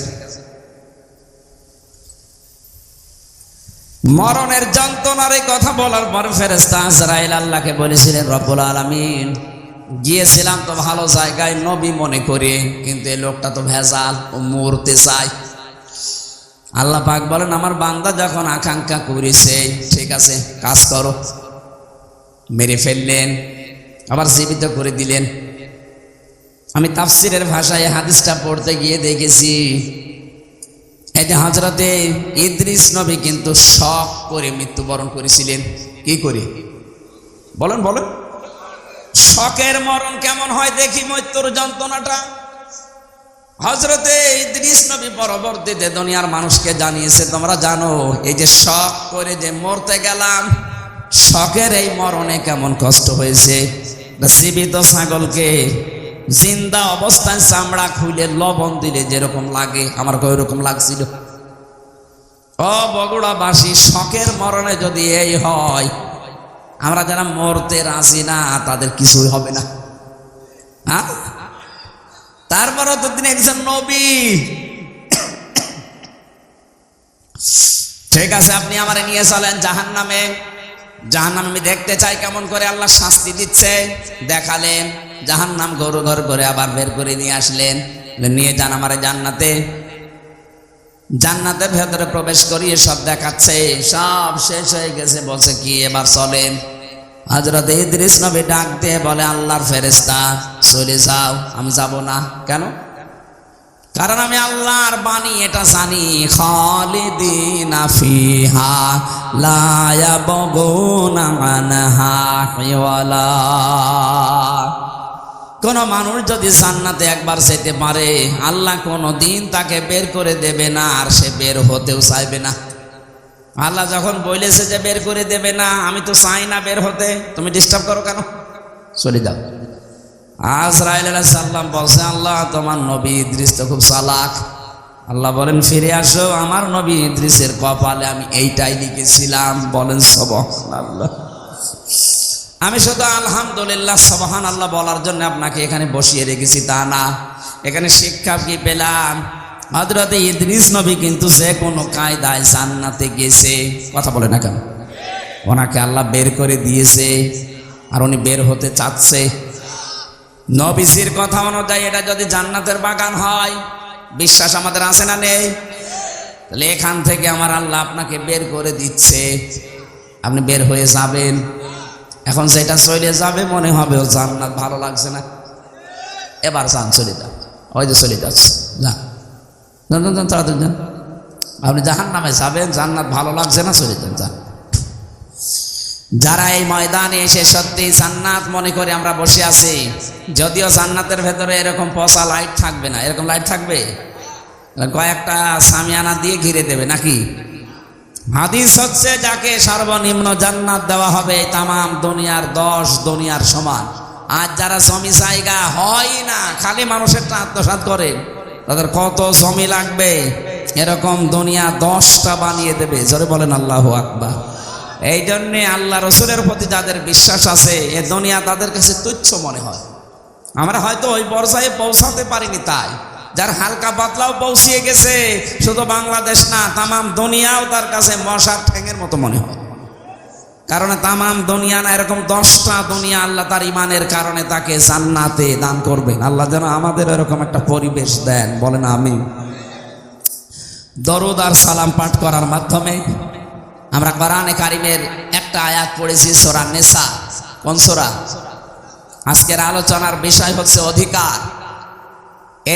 মরণের যন্ত্রণার এই কথা বলার পর ফেরেশতা আজরাইল আল্লাহকে বলেছিলেন, রব্বুল আলামিন গিয়েছিলাম তো ভালো জায়গায় নবী মনে করে, কিন্তু এই লোকটা তো ভেজাল, ও মরতে চায়। আল্লাহ পাক বলেন, আমার বান্দা যখন আকাঙ্ক্ষা করেছে, ঠিক আছে কাজ করো। মেরে ফেললেন, আবার জীবিত করে দিলেন। আমি তাফসিরের ভাষায় হাদিসটা পড়তে গিয়ে দেখেছি, এই যে হযরতে ইদ্রিস নবী কিন্তু শক করে মৃত্যুবরণ করেছিলেন। কি করে বলেন বলেন? শকের মরণ কেমন হয় দেখি, মৃত্যুর যন্ত্রণাটা। হযরতে ইদ্রিস নবী পরবর্তীতে দুনিয়ার মানুষকে জানিয়েছে, তোমরা জানো এই যে শক করে যে মরতে গেলাম, শকের এই মরণে কেমন কষ্ট হয়েছে। জীবিত ছাগলকে জিন্দা অবস্থায় চামড়া খুলে লবণ দিলে যেরকম লাগে, আমার ওইরকম লাগছিল। ও বগুড়াবাসী, শকের মরণে যদি এই হয়, আমরা যারা মরতে রাজি না তাদের কিছুই হবে না। হ্যাঁ, তারপরও তো তিনি একজন নবী। ঠিক আছে, আপনি আমারে নিয়ে চলেন জাহান্নামে। জাহান্নামে আমি দেখতে চাই কেমন করে আল্লাহ শাস্তি দিচ্ছে। দেখালেন জাহান্নাম গরু ঘর করে আবার বের করে নিয়ে আসলেন, নিয়ে যান আমারে জান্নাতে। জান্নাতের ভেতরে প্রবেশ করিয়ে সব দেখাচ্ছে, সব শেষ হয়ে গেছে। বলছে কি এবার চলেন। হযরত ইদ্রিস নবী ডাক দিয়ে বলে, আল্লাহর ফেরেশতা চলে যাও। আমি যাব না। কেন? কারণ আমি আল্লাহর বাণী এটা জানি, খালিদিনা ফিহা লা ইয়াবগুনা আনহা হিওয়ালা। কোন মানুষ যদি জান্নাতে একবার যেতে পারে, আল্লাহ কোনদিন তাকে বের করে দেবে না, আর সে বের হতেও চাইবে না। আল্লাহ যখন বলেছে যে বের করে দেবে না, আমি তো চাই না বের হতে, তুমি ডিস্টার্ব করো কেন? চলে যাও। আজরাইল আলাইহিস সালাম বলছে, আল্লাহ তোমার নবী ইদ্রিস তো খুব চালাক। আল্লাহ বলেন, ফিরে আসো, আমার নবী ইদ্রিসের কপালে আমি এইটাই লিখেছিলাম। বলেন সুবহানাল্লাহ। আমি শুধু আলহামদুলিল্লাহ সুবহানাল্লাহ বলার জন্য আপনাকে এখানে বসিয়ে রেখেছি তা না। এখানে শিক্ষা কি পেলাম? হযরত ইদ্রিস নবী কিন্তু যে কোনো কায়দায় জান্নাতে গেছে। কথা বলে না কেন? ওনাকে আল্লাহ বের করে দিয়েছে, আর উনি বের হতে চাচ্ছে। নবীজির কথা অনুযায়ী এটা যদি জান্নাতের বাগান হয়, বিশ্বাস আমাদের আছে না নেই? তাহলে এখান থেকে আমার আল্লাহ আপনাকে বের করে দিচ্ছে, আপনি বের হয়ে যাবেন। এখন যেটা চলে যাবে মনে হবে ও জান্নাত ভালো লাগছে না, এবার যান চলে যান। ওই যে চলে যাচ্ছে, যান যান যান তাড়াতাড়ি যান। আপনি জাহান্নামে যাবেন, জান্নাত ভালো লাগছে না, চলে যান যান। যারা এই ময়দানে এসে সত্যি জান্নাত মনে করে আমরা বসে আছি, যদিও জান্নাতের ভেতরে এরকম পচা লাইট থাকবে না। এরকম লাইট থাকবে, কয়েকটা সামিয়ানা দিয়ে ঘিরে দেবে নাকি? হাদিস হচ্ছে, যাকে সর্বনিম্ন জান্নাত দেওয়া হবে তামাম দুনিয়ার 10 দুনিয়ার সমান। আজ যারা জমি জায়গা হয় না, খালি মানুষের আত্মসাৎ করে, তাদের কত জমি লাগবে, এরকম দুনিয়া 10টা বানিয়ে দেবে। জোরে বলেন আল্লাহু আকবার। এই জন্যে আল্লাহ রসুলের প্রতি যাদের বিশ্বাস আছে, এ দুনিয়া তাদের কাছে তুচ্ছ মনে হয়। আমরা হয়তো ওই পর্যায়ে পৌঁছাতে পারিনি, তাই যার হালকা পাতলাও পৌঁছিয়ে গেছে, শুধু বাংলাদেশ না তামাম দুনিয়াও তার কাছে মশার ঠ্যাঙের মতো মনে হয়। কারণ তামাম দুনিয়া না, এরকম 10টা দুনিয়া আল্লাহ তার ইমানের কারণে তাকে জান্নাতে দান করবেন। আল্লাহ যেন আমাদের এরকম একটা পরিবেশ দেন, বলেন আমিন। দরুদ আর সালাম পাঠ করার মাধ্যমে আমরা কোরআনে কারিমের একটা আয়াত পড়েছি, সূরা নিসা। কোন সূরা? আজকের আলোচনার বিষয় হচ্ছে অধিকার।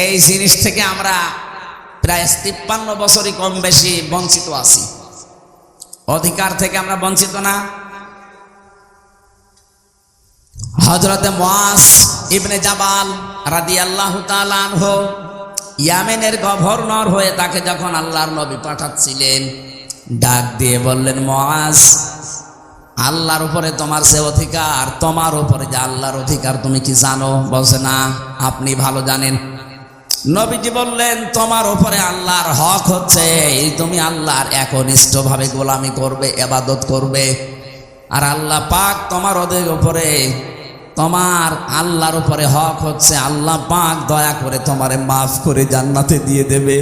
এই জিনিস থেকে আমরা প্রায় 53 বছরই কম বেশি বঞ্চিত আছি। অধিকার থেকে আমরা বঞ্চিত না? হযরতে মুআজ ইবনে জাবাল রাদিয়াল্লাহু তাআলা আনহু ইয়ামেনের গভর্নর হয়ে তাকে যখন আল্লাহর নবী পাঠাচ্ছিলেন, ডাক দিয়ে বললেন, মুআজ, আল্লাহর উপরে তোমার যে অধিকার, তোমার উপরে যে আল্লাহর অধিকার তুমি কি জানো? বলছে না, আপনি ভালো জানেন। নবীজি বললেন, তোমার উপরে আল্লাহর হক হচ্ছে তুমি আল্লাহর একনিষ্ঠভাবে গোলামি করবে, ইবাদত করবে। আর আল্লাহ পাক তোমার উপরে, তোমার আল্লাহর উপরে হক হচ্ছে আল্লাহ পাক দয়া করে তোমারে মাফ করে জান্নাতে দিয়ে দেবে।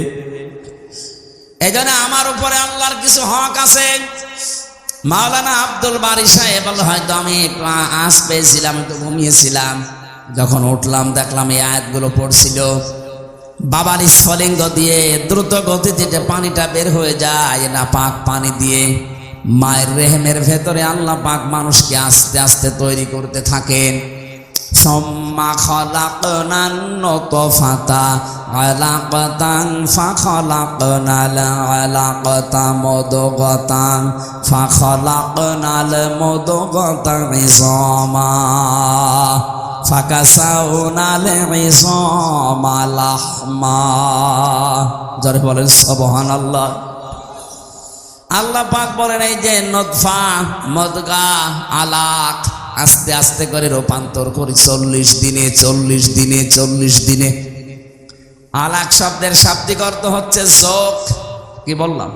এই জন্য আমার উপরে আল্লাহর কিছু হক আছে। মাওলানা আব্দুল বারী সাহেব বলল, হয়তো আমি আঁচ পেয়েছিলাম, একটু ঘুমিয়েছিলাম, যখন উঠলাম দেখলাম এই আয়াতগুলো পড়ছিল। বাবার স্ফলিঙ্গ দিয়ে দ্রুত গতিতে যে পানিটা বের হয়ে যায়, না পাক পানি দিয়ে মায়ের রেহেমের ভেতরে আল্লাহ পাক মানুষকে আস্তে আস্তে তৈরি করতে থাকেন। সুম্মা খালাকনান নুতফাতা আলাকাতান ফাখালাকনাল আলাকাতা মুদগাতান ফাখালাকনাল মুদগাতা ইযামা ফাকাসাউনাল ইযামা লাহমা। যারা বলেন সুবহানাল্লাহ। আল্লাহ পাক বলেন এই যে নতফা, মদগা, আলাক আস্তে আস্তে করে রূপান্তর করি 40 দিনে 40 দিনে 40 দিনে। আলাক শব্দের শাব্দিক অর্থ হচ্ছে চোখ। কি বললাম?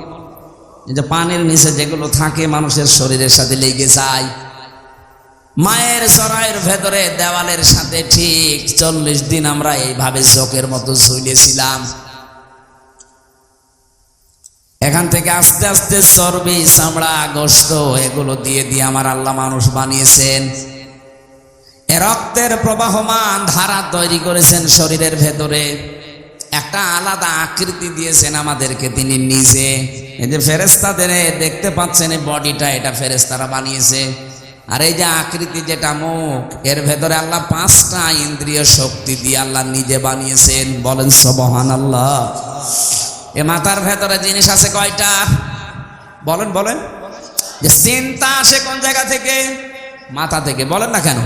এই যে পানির নিচে যেগুলো থাকে মানুষের শরীরের সাথে লেগে যায়, মায়ের জরায়ুর ভেতরে দেওয়ালের সাথে ঠিক 40 দিন আমরা এইভাবে চোখের মতো ঝুলেছিলাম। এখান থেকে আস্তে আস্তে চর্বি, চামড়া, গোশত এগুলো দিয়ে দিয়ে আমার আল্লাহ মানুষ বানিয়েছেন। এ রক্তের প্রবাহমান ধারা তৈরি করেছেন শরীরের ভেতরে, একটা আলাদা আকৃতি দিয়েছেন আমাদেরকে তিনি নিজে। এই যে ফেরেশতাদের দেখতে পাচ্ছেন এই বডিটা, এটা ফেরেশতারা বানিয়েছে। আর এই যে আকৃতি যেটা মুখ, এর ভেতরে আল্লাহ 5টা ইন্দ্রিয় শক্তি দিয়ে আল্লাহ নিজে বানিয়েছেন। বলেন সুবহানাল্লাহ। এ মাথার ভেতরে জিনিস আছে কয়টা? বলেন বলেন। যে চিন্তা আসে কোন জায়গা থেকে? মাথা থেকে। বলেন না কেন?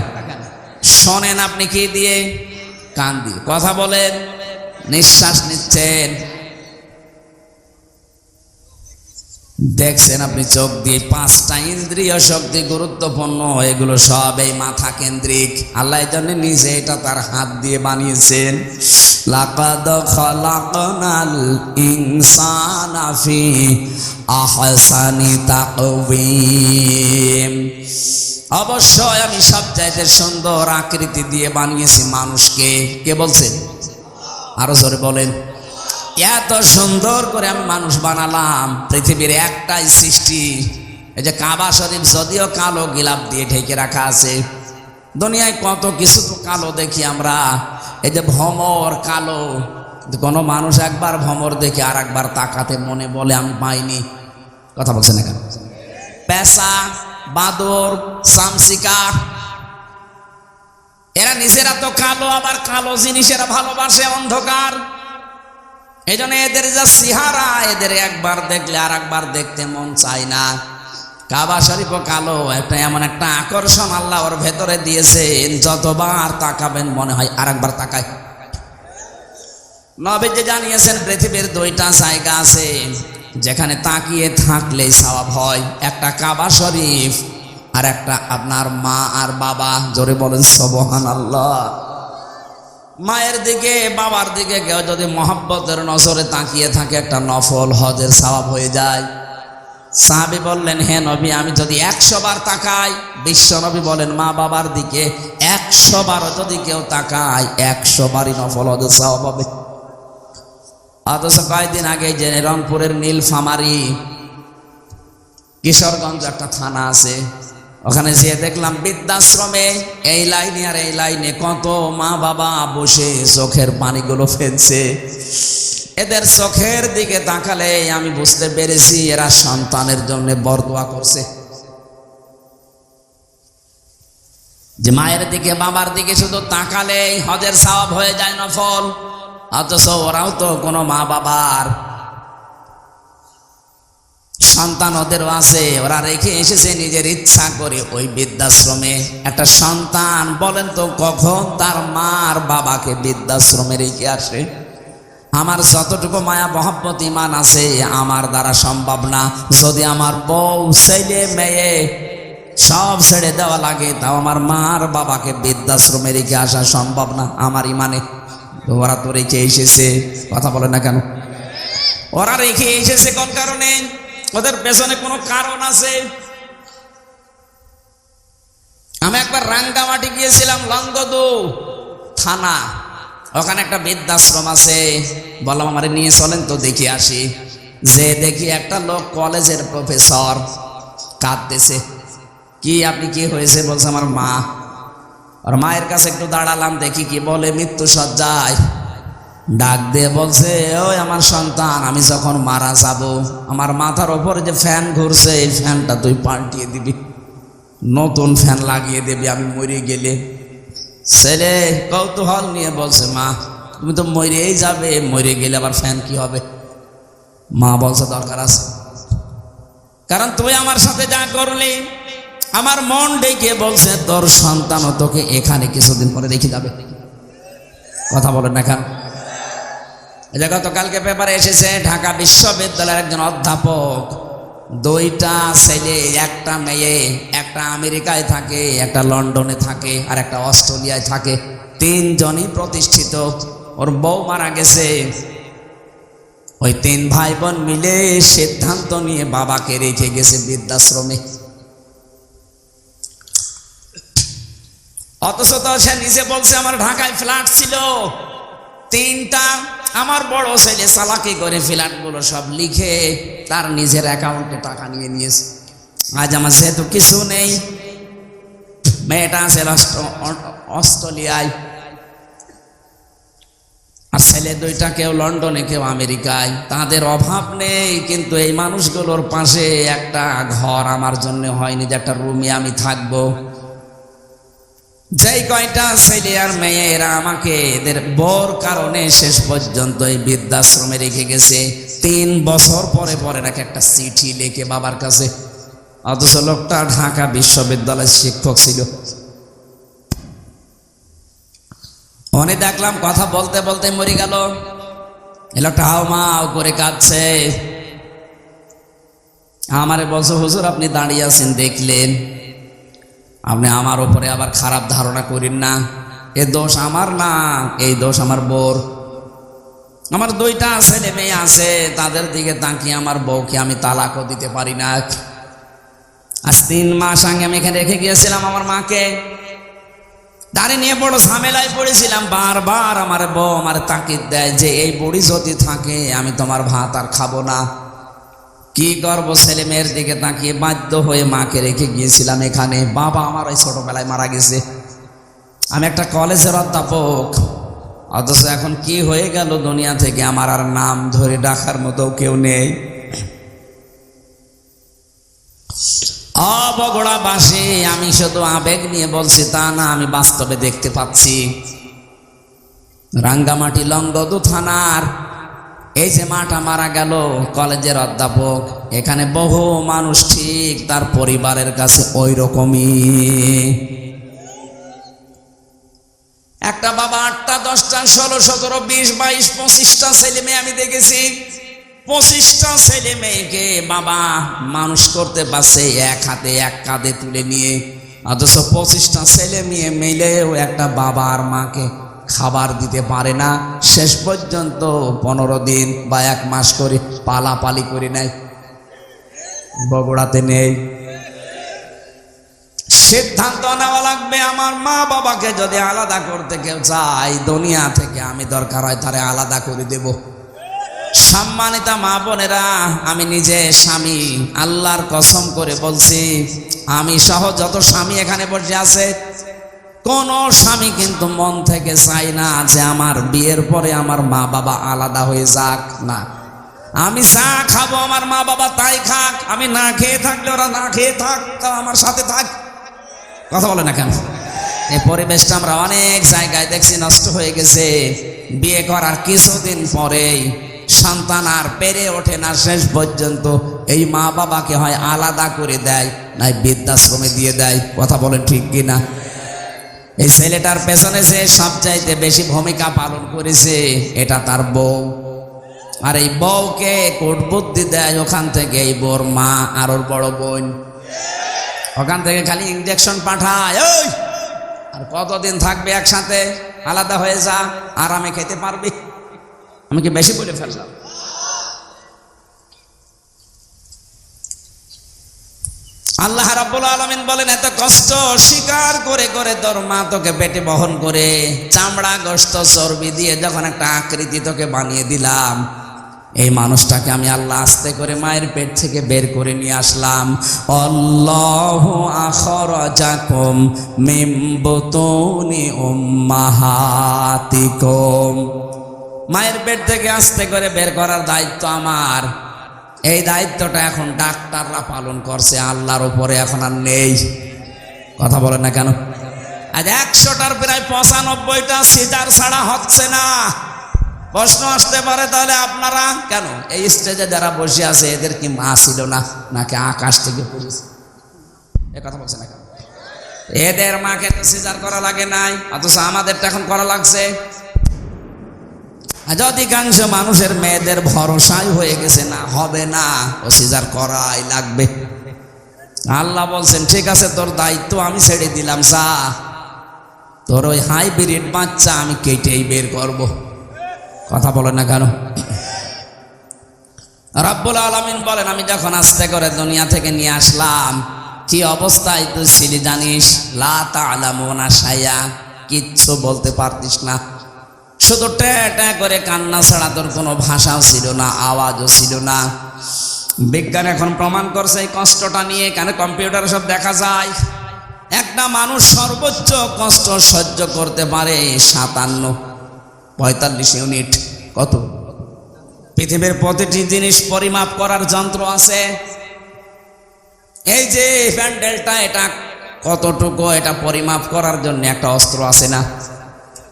শোনেন আপনি কি দিয়ে? কান দিয়ে। কথা বলেন, নিঃশ্বাস নিচ্ছেন, দেখছেন আপনি চোখ দিয়ে। 5টা ইন্দ্রিয় শক্তি গুরুত্বপূর্ণ, এগুলো সব এই মাথা কেন্দ্রিক। আল্লাহ এই জন্য নিজে এটা তার হাত দিয়ে বানিয়েছেন। লাকাদ খালাকনাল ইনসানা ফি আহসানি তাকওয়িম। অবশ্যই আমি সবচাইতে সুন্দর আকৃতি দিয়ে বানিয়েছি মানুষকে। কে বলছেন? আরো জোরে বলেন। এত সুন্দর করে আমি মানুষ বানালাম। পৃথিবীর একটাই সৃষ্টি, এই যে কাবা শরীফ, যদিও কালো গিলাপ দিয়ে ঢেকে রাখা আছে। দুনিয়ায় কত কিছু তো কালো দেখি আমরা। এই যে ভমর কালো, কোন মানুষ একবার ভমর দেখে আর একবার তাকাতে মনে বলে আমি পাইনি। কথা বলছেন না কেন? পেঁচা, বাদর, চামচিকা, এরা নিজেরা তো কালো, আবার কালো জিনিসেরা ভালোবাসে, অন্ধকার। এই জন্য এদের যা চেহারা, এদের একবার দেখলে আর একবার দেখতে মন চায় না। কাবা শরীফ কালো, একটা এমন একটা আকর্ষণ আল্লাহ ওর ভেতরে দিয়েছেন, যতবার তাকাবেন মনে হয় আর একবার তাকায়। নবীজি জানিয়েছেন পৃথিবীর 2টা জায়গা আছে যেখানে তাকিয়ে থাকলে সওয়াব হয়। একটা কাবা শরীফ, আর একটা আপনার মা আর বাবা। জোরে বলেন সুবহানাল্লাহ। মায়ের দিকে, বাবার দিকে কেউ যদি মহব্বতের নজরে তাকিয়ে থাকে, একটা নফল হজের সওয়াব হয়ে যায়। সাহাবী বললেন, হে নবী, আমি যদি 100 বার তাকাই? বিশ্ব নবী বলেন, মা বাবার দিকে 100 বার যদি কেউ তাকায়, 100 বারই নফল হজের সওয়াব হবে। অথচ কয়েকদিন আগে যে রংপুরের নীলফামারী, কিশোরগঞ্জ একটা থানা আছে, ওখানে যেয়ে দেখলাম বৃদ্ধাশ্রমে এই লাইনে আর এই লাইনে কত মা বাবা বসে চোখের পানিগুলো ফেলছে। এদের চোখের দিকে তাকালে আমি বুঝতে পেরেছি এরা সন্তানের জন্য বরদোয়া করছে। যে মায়ের দিকে, বাবার দিকে শুধু তাকালেই হজের সওয়াব হয়ে যায়, নফল। অথচ ওরাও তো কোনো মা বাবার সন্তান ওদেরও আছে, ওরা রেখে এসেছে নিজের ইচ্ছা করে ওই বৃদ্ধাশ্রমে। একটা সন্তান বলেন তো কখন তার মার বাবাকে বৃদ্ধাশ্রমে রেখে আসে? আমার যতটুকু মায়া মহব্বত ইমান আছে আমার দ্বারা সম্ভব না। যদি আমার বউ, ছেলে, মেয়ে সব ছেড়ে দেওয়া লাগে, তাও আমার মার বাবাকে বৃদ্ধাশ্রমে রেখে আসা সম্ভব না আমার ইমানে। ওরা তো রেখে এসেছে। কথা বলে না কেন? ওরা রেখে এসেছে কোন কারণে? ওদের পেছনে কোনো কারণ আছে। আমি একবার রাঙ্গামাটি গিয়েছিলাম, লংগদু থানা, ওখানে একটা বৃদ্ধাশ্রম আছে। বললাম আমারে নিয়ে চলেন তো দেখে আসি। যে দেখি একটা লোক কলেজের প্রফেসর কাঁদতেছে। কি আপনি কি হয়েছে? বলছে আমার মা। আর মায়ের কাছে একটু দাঁড়ালাম, দেখি কি বলে। মৃত্যু সজ্জায় ডাক দিয়ে বলছে, ওই আমার সন্তান, আমি যখন মারা যাব আমার মাথার ওপর যে ফ্যান ঘুরছে এই ফ্যানটা তুই পাল্টিয়ে দিবি, নতুন ফ্যান লাগিয়ে দিবি আমি মরে গেলে। ছেলে কৌতূহল নিয়ে বলছে, মা তুমি তো মরেই যাবে, মরে গেলে আবার ফ্যান কি হবে? মা বলছে দরকার আছে, কারণ তুই আমার সাথে যা করলি আমার মন ডেকে বলছে তোর সন্তানও তোকে এখানে কিছুদিন পরে রেখে যাবে। কথা বলেন না কেন? এই যে গতকালকে পেপারে এসেছে ঢাকা বিশ্ববিদ্যালয়ের একজন অধ্যাপক, দুইটা ছেলে, একটা মেয়ে, একটা আমেরিকায় থাকে, একটা লন্ডনে থাকে, আর একটা অস্ট্রেলিয়ায় থাকে, তিনজনই প্রতিষ্ঠিত। ওর বউ মারা গেছে, ওই তিন ভাই বোন মিলে সিদ্ধান্ত নিয়ে বাবাকে রেখে গেছে বৃদ্ধাশ্রমে। অথচ তো সে নিজে বলছে আমার ঢাকায় ফ্ল্যাট ছিল তিনটা, আমার বড় ছেলে চালাকি করে ফ্ল্যাটগুলো সব লিখে তার নিজের অ্যাকাউন্টে টাকা নিয়ে নিয়েছে। আজ আমার যেহেতু কিছু নেই, মেয়েটা আছে অস্ট্রেলিয়ায়, আর ছেলে দুইটা কেউ লন্ডনে কেউ আমেরিকায়, তাদের অভাব নেই, কিন্তু এই মানুষগুলোর পাশে একটা ঘর আমার জন্য হয়নি যে একটা রুমে আমি থাকবো। যেই কয়টা ছেলে আর মেয়ে এরা আমাকে এদের বর কারণে শেষ পর্যন্ত এই বৃদ্ধাশ্রমে রেখে গেছে। 3 বছর পরে পরে নাকি একটা চিঠি লিখে বাবার কাছে, অথচ লোকটা ঢাকা বিশ্ববিদ্যালয়ের শিক্ষক ছিল। অনেক দেখলাম কথা বলতে বলতে মরে গেল। এ লোকটা হাও মাও করে কাঁদছে। আমারে বলছে, হুজুর আপনি দাঁড়িয়ে আছেন দেখলেন, আপনি আমার উপরে আবার খারাপ ধারণা করেন না, এ দোষ আমার না, এই দোষ আমার বউর। আমার দুইটা ছেলে মেয়ে আছে, তাদের দিকে তাকিয়ে আমার বউকে আমি তালাকও দিতে পারি না। আজ 3 মাস আগে আমি এখানে রেখে গিয়েছিলাম আমার মাকে, দাঁড়িয়ে নিয়ে বড় ঝামেলায় পড়েছিলাম। বারবার আমার বউ আমার তাকিদ দেয় যে এই বুড়ি যদি থাকে আমি তোমার ভাত আর খাবো না। কি করবো, ছেলে মেয়ের দিকে তাকিয়ে বাধ্য হয়ে মাকে রেখে গিয়েছিলাম এখানে। বাবা আমার ওই ছোটবেলায় মারা গেছে, আমি একটা কলেজের অধ্যাপক, অথচ এখন কি হয়ে গেল দুনিয়া থেকে আমার আর নাম ধরে ডাকার মতো কেউ নেই। বগুড়াবাসী, আমি শুধু আবেগ নিয়ে বলছি তা না, আমি বাস্তবে দেখতে পাচ্ছি। রাঙ্গামাটি লংগদু থানার এই যে মাটা মারা গেল, কলেজের অধ্যাপক, এখানে বহু মানুষ ঠিক তার পরিবারের কাছে ওই রকমই। একটা বাবা 8টা 10টা 16 17 20 22 25টা ছেলে মেয়ে আমি দেখেছি। 25টা ছেলে মেয়েকে বাবা মানুষ করতে পারছে এক হাতে এক কাঁধে তুলে নিয়ে, অথচ 25টা ছেলে মেয়ে মিলেও একটা বাবা আর মাকে খাবার দিতে পারে না। শেষ পর্যন্ত 15 দিন বা 1 মাস করে পালাপালি করে নেয়। বগুড়াতে নেই। সিদ্ধান্ত নেওয়া লাগবে, আমার মা বাবাকে যদি আলাদা করতে কেউ চায় দুনিয়া থেকে, আমি দরকার হয় তারে আলাদা করে দেব। সম্মানিতা মা বোনেরা, আমি নিজে স্বামী, আল্লাহর কসম করে বলছি, আমি সহ যত স্বামী এখানে বসে আছে, কোন স্বামী কিন্তু মন থেকে চাই না যে আমার বিয়ের পরে আমার মা বাবা আলাদা হয়ে যাক। না, আমি যা খাবো আমার মা বাবা তাই খাক, আমি না খেয়ে থাকলে ওরা না খেয়ে থাক, তারা আমার সাথে থাক। কথা বলে না কেন? এই পরিবেশটা আমরা অনেক জায়গায় দেখছি নষ্ট হয়ে গেছে। বিয়ে করার কিছুদিন পরেই সন্তান আর পেরে ওঠে না, শেষ পর্যন্ত এই মা বাবাকে হয় আলাদা করে দেয়, নাই বৃদ্ধাশ্রমে দিয়ে দেয়। কথা বলেন ঠিক কিনা? এই ছেলেটার পেছনে যে সবচাইতে বেশি ভূমিকা পালন করেছে এটা তার বউ, আর এই বউকে কোট বুদ্ধি দেয় ওখান থেকে এই বউর মা আর ওর বড় বোন, ওখান থেকে খালি ইনজেকশন পাঠায়। ওই আর কতদিন থাকবে একসাথে, আলাদা হয়ে যা, আরামে খেতে পারবি। আমি কি বেশি বলে ফেললাম? আল্লাহ রাব্বুল আলামিন বলেন, এত কষ্ট স্বীকার করে করে তোর মা তোকে পেটে বহন করে চামড়া গোশত চর্বি দিয়ে যখন একটা আকৃতি তোকে বানিয়ে দিলাম, এই মানুষটাকে আমি আল্লাহ আস্তে করে মায়ের পেট থেকে বের করে নিয়ে আসলাম। আল্লাহু আখরাজাকুম মিন বুতুনি উম্মাহাতিকুম, মায়ের পেট থেকে আস্তে করে বের করার দায়িত্ব আমার। এই দায়িত্বটা এখন ডাক্তাররা পালন করছে, আল্লাহর উপরে এখন আর নেই। কথা বলেন না কেন? আজ 100টার প্রায় 95টা সিজার ছাড়া হচ্ছে না। প্রশ্ন আসতে পারে তাহলে আপনারা কেন এই স্টেজে যারা বসে আছে এদের কি মা ছিল না, নাকি আকাশ থেকে পড়েছে? এ কথা বলছে না কেন? এদের মাকে তো সিজার করা লাগে নাই, অথচ আমাদেরটা এখন করা লাগছে। আজ অধিকাংশ মানুষের মেয়েদের ভরসাই হয়ে গেছে না, হবে না, ও সিজার করাই লাগবে। আল্লাহ বলছেন ঠিক আছে, তোর দায়িত্ব আমি ছেড়ে দিলাম, যা তোর ওই হাইব্রিড বাচ্চা আমি কেটেই বের করব। কথা বলেন না কেন? রব্বুল আলামিন বলেন, আমি যখন আস্তে করে দুনিয়া থেকে নিয়ে আসলাম, কি অবস্থায় তুই ছিলি জানিস? লা তা'লামুনা শাইআ, কিচ্ছু বলতে পারতিস না, শুধু ট্যাঁ করে কান্না ছাড়া তোর কোনো ভাষাও ছিল না, আওয়াজও ছিল না। বিজ্ঞান এখন প্রমাণ করছে এই কষ্টটা নিয়ে, কেন কম্পিউটারে সব দেখা যায়। একটা মানুষ সর্বোচ্চ কষ্ট সহ্য করতে পারে 45 ইউনিট। কত? পৃথিবীর প্রতিটি জিনিস পরিমাপ করার যন্ত্র আছে। এই যে প্যান্ডেলটা, এটা কতটুকু, এটা পরিমাপ করার জন্য একটা অস্ত্র আছে না,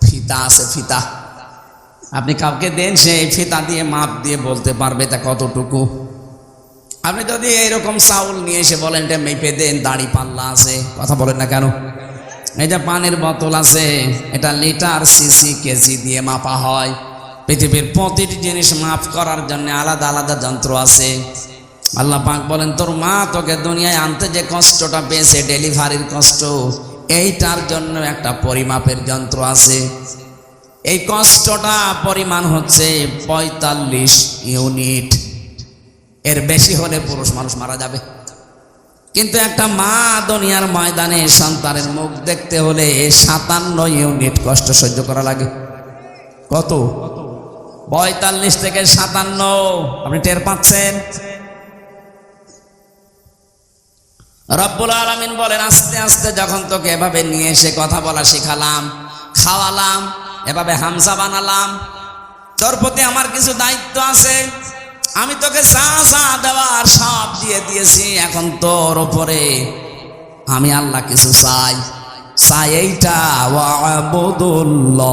ফিতা আছে, ফিতা। আপনি কাউকে দেন, সেই ফিতা দিয়ে মাপ দিয়ে বলতে পারবে তা কতটুকু। আপনি যদি এইরকম চাউল নিয়ে এসে বলেন এটা মেপে দেন, দাড়ি পাল্লা আছে। কথা বলেন না কেন? এই যে পানির বোতল আছে, এটা লিটার, সিসি, কেজি দিয়ে মাপা হয়। পৃথিবীর প্রতিটি জিনিস মাপ করার জন্য আলাদা আলাদা যন্ত্র আছে। আল্লাহ পাক বলেন, তোর মা তোকে দুনিয়ায় আনতে যে কষ্টটা পেয়েছে, ডেলিভারির কষ্ট, এইটার জন্য একটা পরিমাপের যন্ত্র আছে। এই কষ্টটা পরিমাণ হচ্ছে 45 ইউনিট। এর বেশি হলে পুরুষ মানুষ মারা যাবে। কিন্তু একটা মা দুনিয়ার ময়দানে সন্তানের মুখ দেখতে হলে 57 ইউনিট কষ্ট সহ্য করা লাগে। কত? 45 থেকে 57। আপনি টের পাচ্ছেন? রব্বুল আলামিন বলেন, আস্তে আস্তে যখন তোকে এভাবে নিয়ে এসে কথা বলা শিখালাম, খাওয়ালাম, এভাবে হামসা বানালাম, তোর প্রতি আমার কিছু দায়িত্ব আছে। আমি তোকে যা যা দেওয়ার সব দিয়ে দিয়েছি। এখন তোর ওপরে আমি আল্লাহ কিছু চাই, এইটা, ওয়া'বুদুল্লাহ,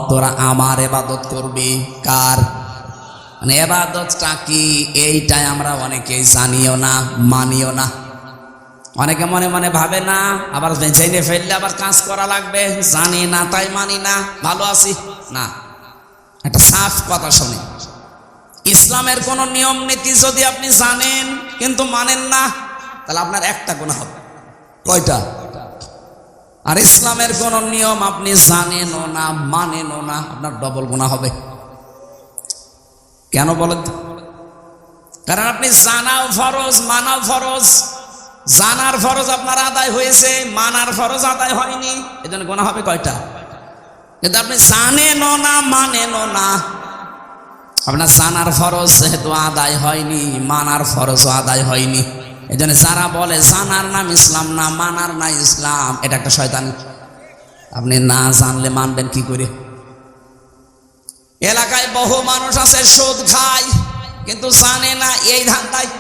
তোরা আমার ইবাদত করবি। কার? মানে ইবাদতটা কি, এইটাই আমরা অনেকেই জানিও না, মানিও না। অনেকে মনে মনে ভাবে না, আবার জেনে ফেললে আবার কাজ করা লাগবে, জানি না তাই মানি না, ভালো আছি না। একটা সাফ কথা শুনি, ইসলামের কোন নিয়ম নীতি যদি আপনি জানেন কিন্তু মানেন না, তাহলে আপনার একটা গুনাহ হবে। কয়টা? আর ইসলামের কোন নিয়ম আপনি জানেনও না, মানেনও না, আপনার ডবল গুনাহ হবে। কেন বলেন তো? কারণ আপনি জানাও ফরজ, মানাও ফরজ। জানার ফরজ আপনার আদায় হয়েছে, মানার ফরজ আদায় হয়নি, এজন্য গুনাহ হবে কয়টা? কিন্তু আপনি জানেনও না, মানেনও না। আপনার জানার ফরজ যেহেতু আদায় হয়নি, মানার ফরজও আদায় হয়নি। এই জন্য যারা বলে জানার নাম ইসলাম না, মানার না ইসলাম, এটা একটা শয়তানি। আপনি না জানলে মানবেন কি করে? এলাকায় বহু মানুষ আছে সুদ খায় কিন্তু জানে না এই ধান্দায়।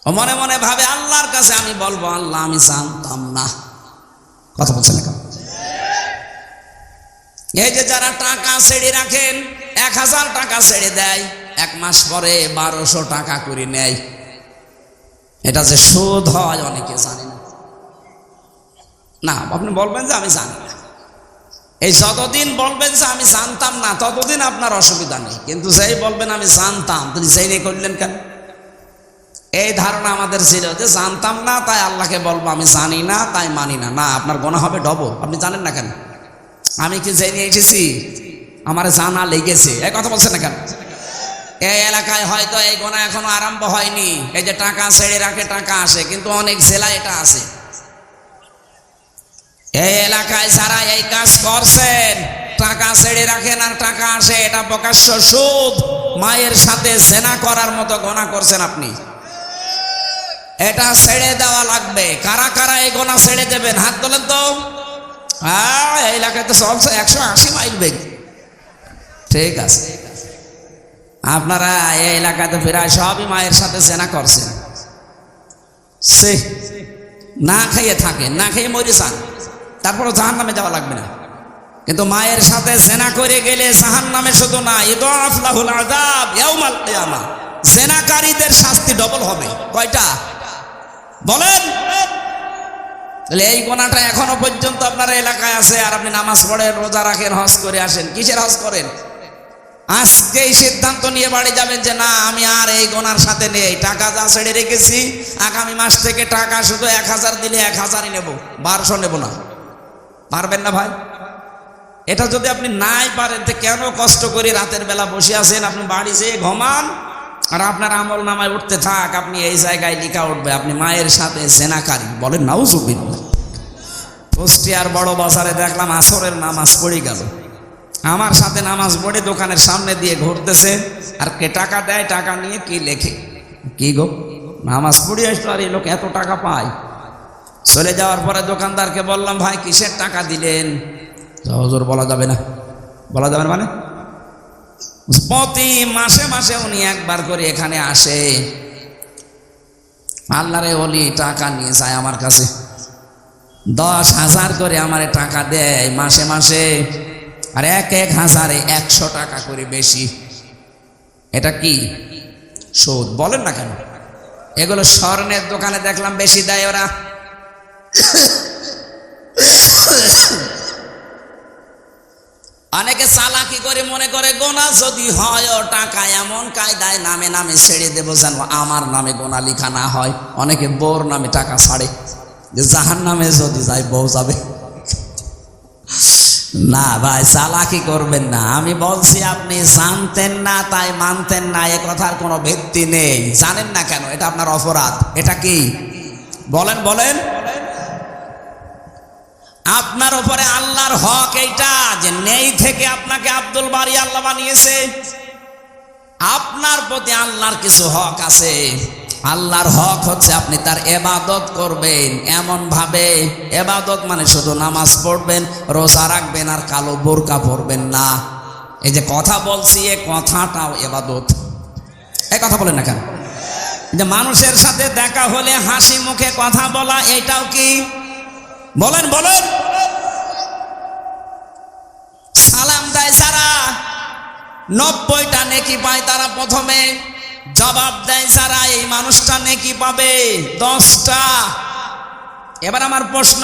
ও মনে মনে ভাবে আল্লাহর কাছে আমি বলবো, আল্লাহ আমি জানতাম না। কথা বলছেন না? এই যে যারা টাকা ছেড়ে রাখেন, 1000 টাকা ছেড়ে দেয়, 1 মাস পরে 1200 টাকা করে নেয়, এটা যে সুদ হয় অনেকে জানে না। না, আপনি বলবেন যে আমি জানি না। এই যতদিন বলবেন যে আমি জানতাম না, ততদিন আপনার অসুবিধা নেই। কিন্তু যেই বলবেন আমি জানতাম, তিনি জেনে করলেন কেন? এই ধারণা আমাদের ছিল যে জানতাম না তাই আল্লাহকে বলবো আমি জানি না তাই মানি না। না, আপনার গুনাহ হবে ডবল। আপনি জানেন না কেন? আমি কি জেনে এসেছি? আমার জানা লেগেছে। এই কথা বলছেন না কেন? এই এলাকায় হয়তো এই গুনাহ এখনো আরম্ভ হয়নি। এই যে টাকা ছেড়ে রাখে, টাকা আসে, কিন্তু অনেক জেলায় এটা আছে। এই এলাকায় যারা এই কাজ করছেন, টাকা ছেড়ে রাখেন আর টাকা আসে, এটা প্রকাশ্য সুদ। মায়ের সাথে জেনা করার মতো গুনাহ করছেন আপনি। এটা ছেড়ে দেওয়া লাগবে। কারা কারা এই গুনাহ ছেড়ে দেবেন? হাত তোলেন তো। এই এলাকায় তো চলছে 180 মাইল বেগ। ঠিক আছে, আপনারা এই এলাকাতে প্রায় সবই মায়ের সাথে জেনা করছেন, সে না খেয়ে থাকেন, না খেয়ে মরে যান, তারপরে জাহান্নামে যাওয়া লাগবে না। কিন্তু মায়ের সাথে জেনা করে গেলে জাহান্নামে শুধু না, ইদাফ লাহুল আযাব ইয়াউমাল কিয়ামা, জেনাকারীদের শাস্তি ডবল হবে। কয়টা বলেন? তাহলে এই গোনাটা এখনো পর্যন্ত আপনার এলাকায় আছে, আর আপনি নামাজ পড়েন, রোজা রাখেন, হজ করে আসেন। কিসের হজ করেন? আজকেই সিদ্ধান্ত নিয়ে বাড়ি যাবেন যে না, আমি আর এই গোনার সাথে নেই, টাকা যা ছেড়ে রেখেছি, আগামী মাস থেকে টাকা শুধু 1000 দিলে 1000ই নেব, 1200 নেব না। পারবেন না ভাই? এটা যদি আপনি নাই পারেন, তো কেন কষ্ট করে রাতের বেলা বসে আছেন? আপনি বাড়ি যেয়ে ঘুমান, আর আপনার আমল নামায় উঠতে থাক, আপনি এই জায়গায় লিখা উঠবে আপনি মায়ের সাথে জেনাকারী। বলেন নাউজুবিল্লাহ। কুষ্টিয়ার বড় বাজারে দেখলাম আসরের নামাজ পড়ে গেল, আমার সাথে নামাজ পড়ে দোকানের সামনে দিয়ে ঘুরতেছে, আর কে টাকা দেয়, টাকা নিয়ে কি লেখে, কি গো নামাজ পড়ে আসলো, আর এই লোক এত টাকা পায়। চলে যাওয়ার পরে দোকানদারকে বললাম, ভাই কিসের টাকা দিলেন? হুজুর বলা যাবে না। বলা যাবে না মানে? প্রতি মাসে মাসে উনি একবার করে এখানে আসে, আল্লাহরে ওলি টাকা নিয়ে যায় আমার কাছে, 10,000 করে আমার টাকা দেয় মাসে মাসে, আর 1,000-এ 100 টাকা করে বেশি। এটা কি সুদ? বলেন না কেন? এগুলো স্বর্ণের দোকানে দেখলাম বেশি দেয় ওরা। অনেকে চালাকি করে মনে করে গোনা যদি হয় ও টাকা এমন কায়দায় নামে নামে ছেড়ে দেবো যেন আমার নামে গোনা লিখা না হয়। অনেকে বউর নামে টাকা ছাড়ে যে জাহান্নামে যদি যায় বউ যাবে। না ভাই, চালাকি করবেন না। আমি বলছি আপনি জানতেন না তাই মানতেন না, এ কথার কোনো ভিত্তি নেই। জানেন না কেন? এটা আপনার অপরাধ। এটা কি বলেন? বলেন। আপনার উপরে আল্লাহর হক এইটা যে নেই থেকে আপনাকে আব্দুল বারি আল্লাহ বানিয়েছে। আপনার প্রতি আল্লাহর কিছু হক আছে। আল্লাহর হক হচ্ছে আপনি তার ইবাদত করবেন এমন ভাবে। ইবাদত মানে শুধু নামাজ পড়বেন, রোজা রাখবেন, আর কালো বোরকা পরবেন না। এই যে কথা বলছি, এই কথাটাও ইবাদত। এই কথা বলেন না কেন? যে মানুষের সাথে দেখা হলে হাসি মুখে কথা বলা, এটাও কি? বলেন। বলেন। সালাম দেয় যারা 90টা নেকি পায়, তারা প্রথমে জবাব দেয় যারা, এই মানুষটা নেকি পাবে 10টা। এবার আমার প্রশ্ন,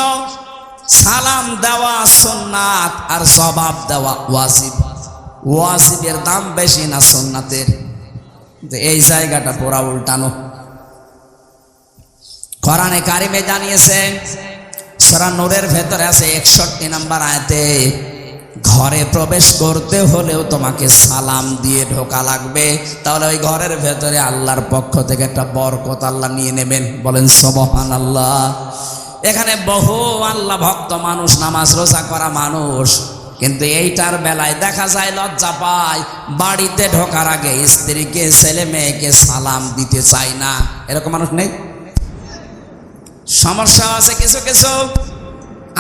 সালাম দেওয়া সুন্নাত আর জবাব দেওয়া ওয়াজিব, ওয়াজিবের দাম বেশি না সুন্নাতের? এই জায়গাটা পুরা উল্টানো। কোরআনে কারিমে জানিয়েছে, সূরা নূরের ভেতরে আছে 61 নম্বর আয়াতে, ঘরে প্রবেশ করতে হলেও তোমাকে সালাম দিয়ে ঢোকা লাগবে, তাহলে ওই ঘরের ভেতরে আল্লাহর পক্ষ থেকে একটা বরকত আল্লাহ নিয়ে নেবেন। বলেন সুবহানাল্লাহ। এখানে বহু আল্লাহ ভক্ত মানুষ, নামাজ রোজা করা মানুষ, কিন্তু এইটার বেলায় দেখা যায় লজ্জা পায়, বাড়িতে ঢোকার আগে স্ত্রীকে ছেলে মেয়েকে সালাম দিতে চায় না। এরকম মানুষ নেই? সমস্যা আছে কিছু কিছু।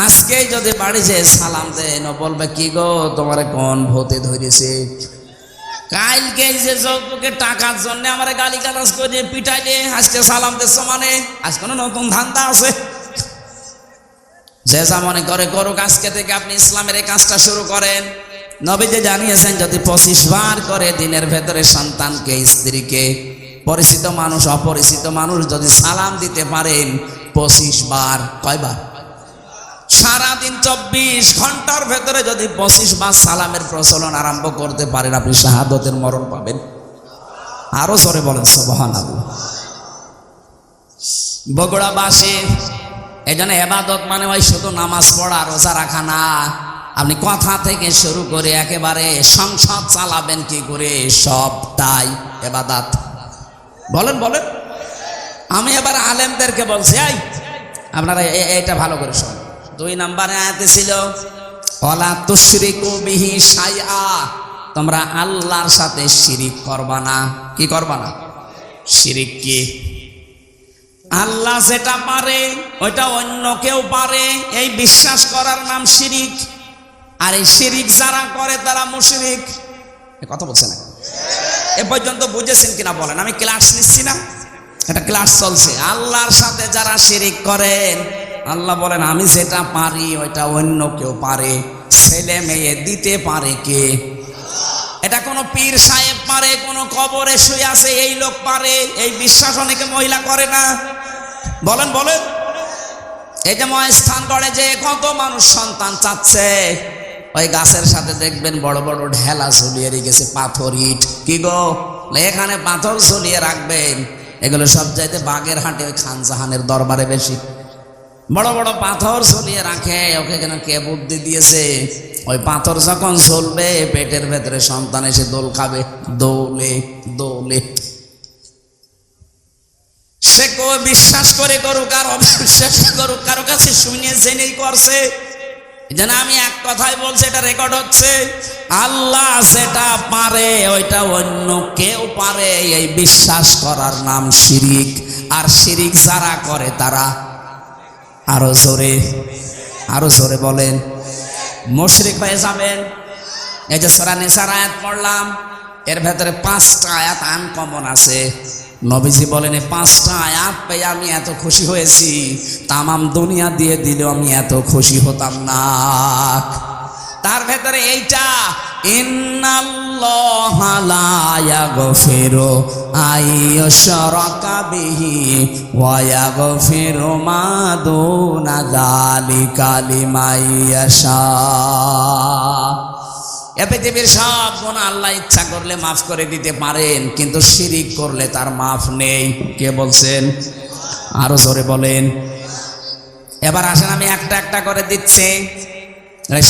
আজকেই যদি বাড়ি যেয়ে সালাম দেন, বলবে কি গো তোমার কোন ভূতে ধরেছে? কালকে যে যৌতুকের টাকার জন্য আমার গালি গালাজ করে পিটাইলে আজকে সালাম দিচ্ছ, মানে আজ কোনো নতুন ধান্দা আছে? যে যা মনে করে করুক, আজকে থেকে আপনি ইসলামের এই কাজটা শুরু করেন। নবীজি জানিয়েছেন, যদি 25 বার করে দিনের ভেতরে সন্তানকে, স্ত্রীকে, পরিচিত মানুষ অপরিচিত মানুষ যদি সালাম দিতে পারেন 25 বার, কয়বার? সারাদিন 24 ঘন্টার ভেতরে যদি 25 বার সালামের প্রচলন আরম্ভ করতে পারেন, আপনি শাহাদতের মরণ পাবেন। আরো জোরে বলেন সুবহানাল্লাহ। বগুড়াবাসী, এই জন্য ইবাদত মানে ওই শুধু নামাজ পড়া রোজা রাখা না। আপনি কথা থেকে শুরু করে একেবারে সংসার চালাবেন কি করে, সবটাই ইবাদত। বলেন। বলেন। আমি এবার আলেমদেরকে বলছি, এই আপনারা এইটা ভালো করে শুনুন। 2 নম্বরে আয়াতে ছিল, ওয়ালা তুশরিকু বিহি শাইআ, তোমরা আল্লাহর সাথে শিরিক করবা না। কি করবা না? শিরিক কি? আল্লাহ যেটা পারে ওইটা অন্য কেউ পারে, এই বিশ্বাস করার নাম শিরিক। আর এই শিরিক যারা করে তারা মুশরিক। এ কথা বলছে না? এ পর্যন্ত বুঝেছেন কিনা বলেন? আমি ক্লাস নিচ্ছি না, একটা ক্লাস চলছে। আল্লাহর সাথে যারা শিরিক করেন, আল্লাহ বলেন আমি যেটা পারি ওইটা অন্য কেউ পারে। ছেলে মেয়ে দিতে পারে কে? এটা কোনো পীর সাহেব পারে, কোনো কবরে শুয়ে আছে এই লোক পারে। এই বিশ্বাস অনেকে মহিলা করে না। বলেন বলেন, এই যে মহাস্থান গড়ে যে কত মানুষ সন্তান চাচ্ছে, ওই গাছের সাথে দেখবেন বড় বড় ঢেলা ঝুলিয়ে রেখেছে, পাথর ইট। কি গো, এখানে পাথর ঝুলিয়ে রাখবেন। এগুলো সব চাইতে বাগের হাটে ওই খান জাহানের দরবারে বেশি বড় বড় পাথর ঝুলিয়ে রাখে। ওকে কেন কে বুদ্ধি দিয়েছে? ওই পাথর যখন ঝুলবে পেটের ভেতরে সন্তান এসে দোল খাবে, দৌলে দৌলে। সে কেউ বিশ্বাস করে করুক আর অবিশ্বাস করুক, কারো কাছে শুনে জেনেই করছে। যেন আমি এক কথাই বলছি, এটা রেকর্ড হচ্ছে। আল্লাহ যেটা পারে ওইটা অন্য কেউ পারে, এই বিশ্বাস করার নাম শিরিক। আর শিরিক যারা করে তারা আরো জোরে বলেন মুশরিক হয়ে যাবেন। এই যে সূরা নিসার আয়াত পড়লাম, এর ভেতরে 5টা আয়াত আনকমন আছে। নবীজি বলেন এই 5টা আয়াত পেয়ে আমি এত খুশি হয়েছি, তামাম দুনিয়া দিয়ে দিলেও আমি এত খুশি হতাম না। তার ভেতরে এইটা, ইন্নাল্লাহা লা ইয়াগফিরু আইয়ুশরাকা বিহি ওয়া ইয়াগফিরু মা দুনা যালিকা লিমান ইয়াশা। এ পৃথিবীর সব গুনাহ আল্লাহ ইচ্ছা করলে মাফ করে দিতে পারেন, কিন্তু শিরিক করলে তার মাফ নেই। কে বলছেন? আরো জোরে বলেন। এবার আসেন আমি একটা একটা করে দিচ্ছি।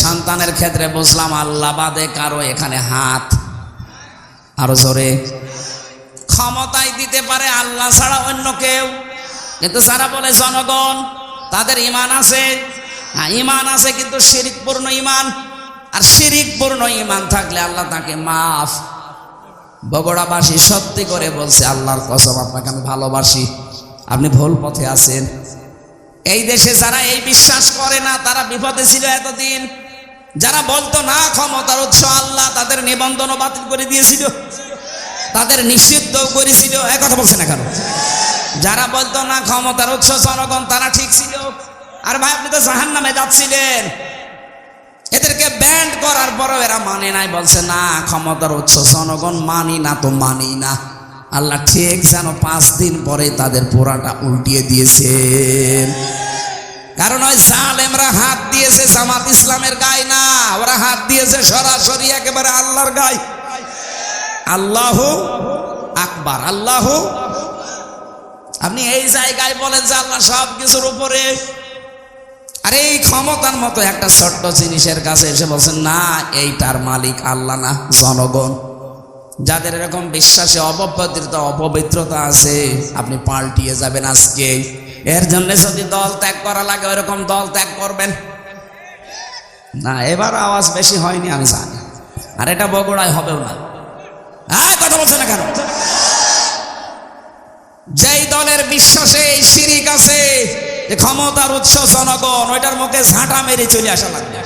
সন্তানের ক্ষেত্রে বুঝলাম আল্লাহ বাদে কারো এখানে হাত। আরো জোরে। ক্ষমতায় দিতে পারে আল্লাহ ছাড়া অন্য কেউ, কিন্তু যারা বলে জনগণ তাদের ঈমান আছে। হ্যাঁ, ঈমান আছে, কিন্তু শিরিকপূর্ণ ঈমান। আর শিরিকপূর্ণ ঈমান থাকলে আল্লাহ তাকে মাফ। বগুড়াবাসী সত্যি করে বলছে, আল্লাহর কসম আপনাকে আমি ভালোবাসি, আপনি ভুল পথে আছেন। এই দেশে যারা এই বিশ্বাস করে না তারা বিপদে ছিল এতদিন। যারা বলতো না ক্ষমতার উৎস আল্লাহ, তাদের নিবন্ধনও বাতিল করে দিয়েছিল, তাদের নিষিদ্ধ করেছিল। এক কথা বলছে না কেন? যারা বলতো না ক্ষমতার উৎস জনগণ, তারা ঠিক ছিল। আর ভাই আপনি তো জাহান্নামে যাচ্ছিলেন। এদেরকে ব্যান্ড করার পরও এরা মানে নাই, বলছে না ক্ষমতার উৎস জনগণ, মানি না তো মানি না। আল্লাহ ঠিক যেন 5 দিন পরে তাদের পোড়াটা উল্টিয়ে দিয়েছেন। কারণ ওই জালেমরা হাত দিয়েছে জামাত ইসলামের গায়ে না, ওরা হাত দিয়েছে সরাসরি একেবারে আল্লাহর গায়ে। আল্লাহু আকবার, আল্লাহু। আপনি এই জায়গায় বলেন যে আল্লাহ সব কিছুর উপরে, আর এই ক্ষমতার মতো একটা ছোট্ট জিনিসের কাছে এসে বলছেন না এইটার মালিক আল্লাহ না জনগণ। যাদের এরকম বিশ্বাসে অপবিত্রতা আছে, আপনি পাল্টিয়ে যাবেন আজকে। এর জন্য যদি দল ত্যাগ করা লাগে ওইরকম দল ত্যাগ করবেন না। এবার আওয়াজ বেশি হয়নি আমি জানি, আর এটা বগুড়ায় হবেও না। কথা বলছে না কেন? যেই দলের বিশ্বাসে এই শিরিক আছে যে ক্ষমতার উৎস জনগণ, ওইটার মুখে ঝাঁটা মেরে চলে আসা লাগবে।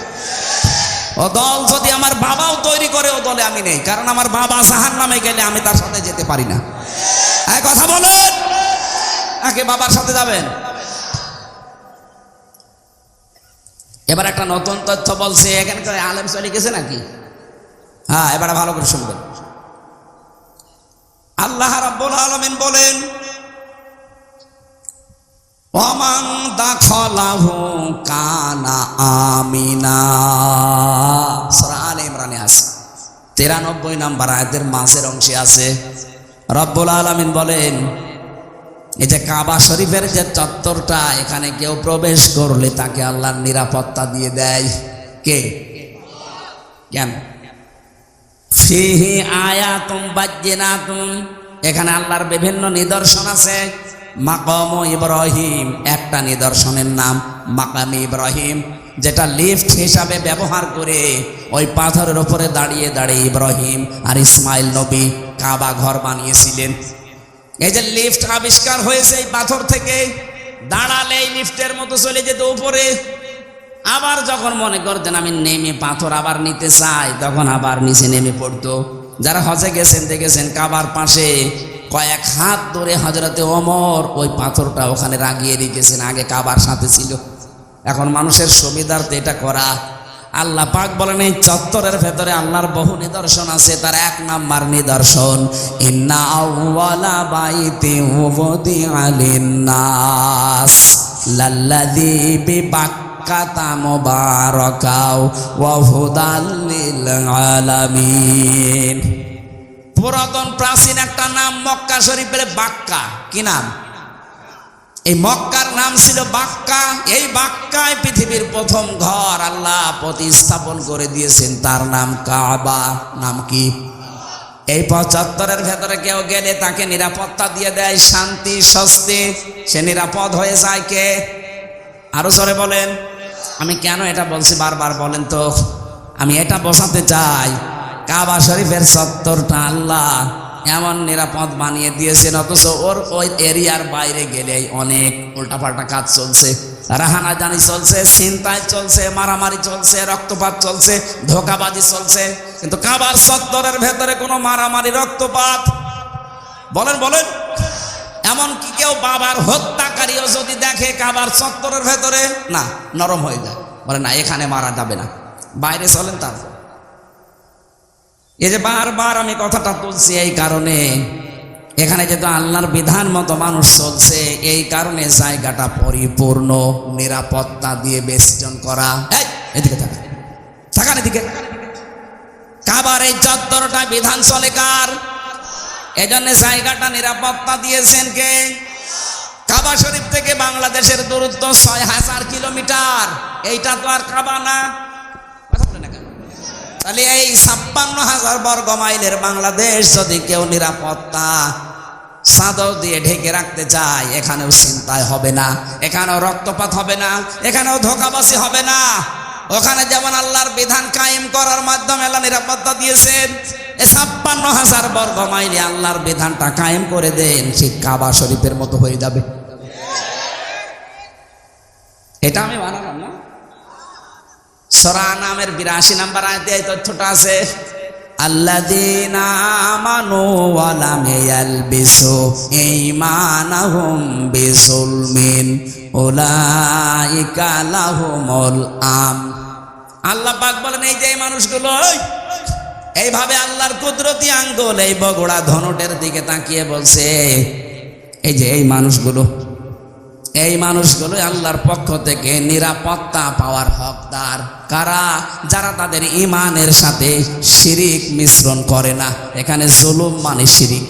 ও দল যদি আমার বাবাও তৈরি করে, ও দলে আমি নেই, কারণ আমার বাবা জাহান্নামে গেলে আমি তার সাথে যেতে পারি না। কথা বলেন, নাকি বাবার সাথে যাবেন? এবার একটা নতুন তথ্য বলছে, এখানকার আলেম চলে গেছে নাকি? হ্যাঁ, এবার ভালো করে শুনবেন। আল্লাহ রাব্বুল আলামিন বলেন, ওমান দাখালাহু কানা আমিনা। সূরা আলে ইমরানে আছে, 93 নম্বর আয়াতের মাঝের অংশে আছে। রব্বুল আলামিন বলেন, এই যে কাবা শরীফের যে চত্বরটা, এখানে কেউ প্রবেশ করলে তাকে আল্লাহর নিরাপত্তা দিয়ে দেয়। কে? কেন? ফিহি আয়াতুম বাজ্জিনাতুম, এখানে আল্লাহর বিভিন্ন নিদর্শন আছে। মাকাম ইব্রাহিম, একটা নিদর্শনের নাম মাকাম ইব্রাহিম, যেটা লিফট হিসাবে ব্যবহার করে ওই পাথরের উপরে দাঁড়িয়ে দাঁড়িয়ে ইব্রাহিম আর ইসমাইল নবী কাবা ঘর বানিয়েছিলেন। এই যে লিফট আবিষ্কার হয়েছে এই পাথর থেকে, দাঁড়ালে এই লিফটের মতো চলে যেত উপরে। আবার যখন মনে করতেন আমি নেমে পাথর আবার নিতে চাই, তখন আবার নিচে নেমে পড়তো। যারা হজে গেছেন দেখেছেন কাবার পাশে কয়েক হাত ধরে হযরতে ওমর ওই পাথরটা ওখানে রাগিয়ে রেখেছেন, আগে কাবার সাথে ছিল। এখন মানুষের সুবিধার্থে এটা করা। আল্লাহ পাক বলেন এই চত্বরের ভেতরে আল্লাহর বহু নিদর্শন আছে, তার এক নাম্বার নিদর্শন ইন্না আউওয়ালা বাইতি উযিআ লিন-নাস লাল্লাযী বিবাক্কাতা মুবারাকাও ওয়া হুদাল লিল আলামিন। পুরাতন প্রাচীন একটা নাম মক্কা শরীফের বাক্কা। কি নাম? এই মক্কার নাম ছিল বাক্কা। এই বাক্কায় পৃথিবীর প্রথম ঘর আল্লাহ প্রতিস্থাপন করে দিয়েছেন, তার নাম কাবা। নাম কি? এই ৭৫-এর ভেতরে কেউ গেলে তাকে নিরাপত্তা দিয়ে দেয়, শান্তি স্বস্তি, সে নিরাপদ হয়ে যায়। কে? আরো জোরে বলেন। আমি কেন এটা বলছি বারবার বলেন তো? আমি এটা বোঝাতে চাই কাবা শরীফের চত্বরটা আল্লাহ এমন নিরাপদ বানিয়ে দিয়েছেন, অথচ ওর ওই এরিয়ার বাইরে গেলেই অনেক উল্টাপাল্টা কাজ চলছে, রাহানাজানি চলছে, ছিনতাই চলছে, মারামারি চলছে, রক্তপাত চলছে, ধোঁকাবাজি চলছে। কিন্তু কাবার চত্বরের ভেতরে কোনো মারামারি রক্তপাত বলেন বলেন এমনকি কেউ বাবার হত্যাকারীও যদি দেখে কাবার চত্বরের ভেতরে, না, নরম হয়ে যায়, বলে না এখানে মারা যাবে না, বাইরে চলেন। তারপর এই যে বারবার আমি কথাটা তুলছি এই কারণে, এখানে যেহেতু আল্লাহর বিধান মতো মানুষ চলছে, এই কারণে জায়গাটা পরিপূর্ণ নিরাপত্তা দিয়ে বেষ্টন করা। এদিকে থাকান, এদিকে। কাবার এই চত্বরটা বিধান চলে কার? এই জন্য জায়গাটা নিরাপত্তা দিয়েছেন কে? কাবা শরীফ থেকে বাংলাদেশের দূরত্ব ৬,০০০ কিলোমিটার। এইটা তো আর কাবা না। তাহলে এই ৫৬,০০০ বর্গ মাইলের বাংলাদেশ যদি কেউ নিরাপত্তা চাদর দিয়ে ঢেকে রাখতে চায়, এখানেও ছিনতাই হবে না, এখানেও রক্তপাত হবে না, এখানেও ধোঁকাবাজি হবে না। ওখানে যেমন আল্লাহর বিধান কায়েম করার মাধ্যমে আল্লাহ নিরাপত্তা দিয়েছেন, এই ৫৬,০০০ বর্গ মাইলে আল্লাহর বিধানটা কায়েম করে দেন, সেই কাবা শরীফের মতো হয়ে যাবে। এটা আমি বানালাম না, সূরা নামের ৮২ নম্বর আয়াতে এই তথ্যটা আছে। আল্লাযীনা আমানু ওয়া লাম ইয়ালবিসু ঈমানাহুম বিযুলমিন উলাইকা লাহুমুল আম। আল্লাহ পাক বলেন এই যে মানুষগুলো এইভাবে আল্লাহর কুদরতি আঙ্গুল এই বগুড়া ধনুটের দিকে তাকিয়ে বলছে, এই যে এই মানুষগুলো আল্লাহর পক্ষ থেকে নিরাপত্তা পাওয়ার হকদার। কারা? যারা তাদের ঈমানের সাথে শিরিক মিশ্রণ করে না। এখানে জুলুম মানে শিরিক।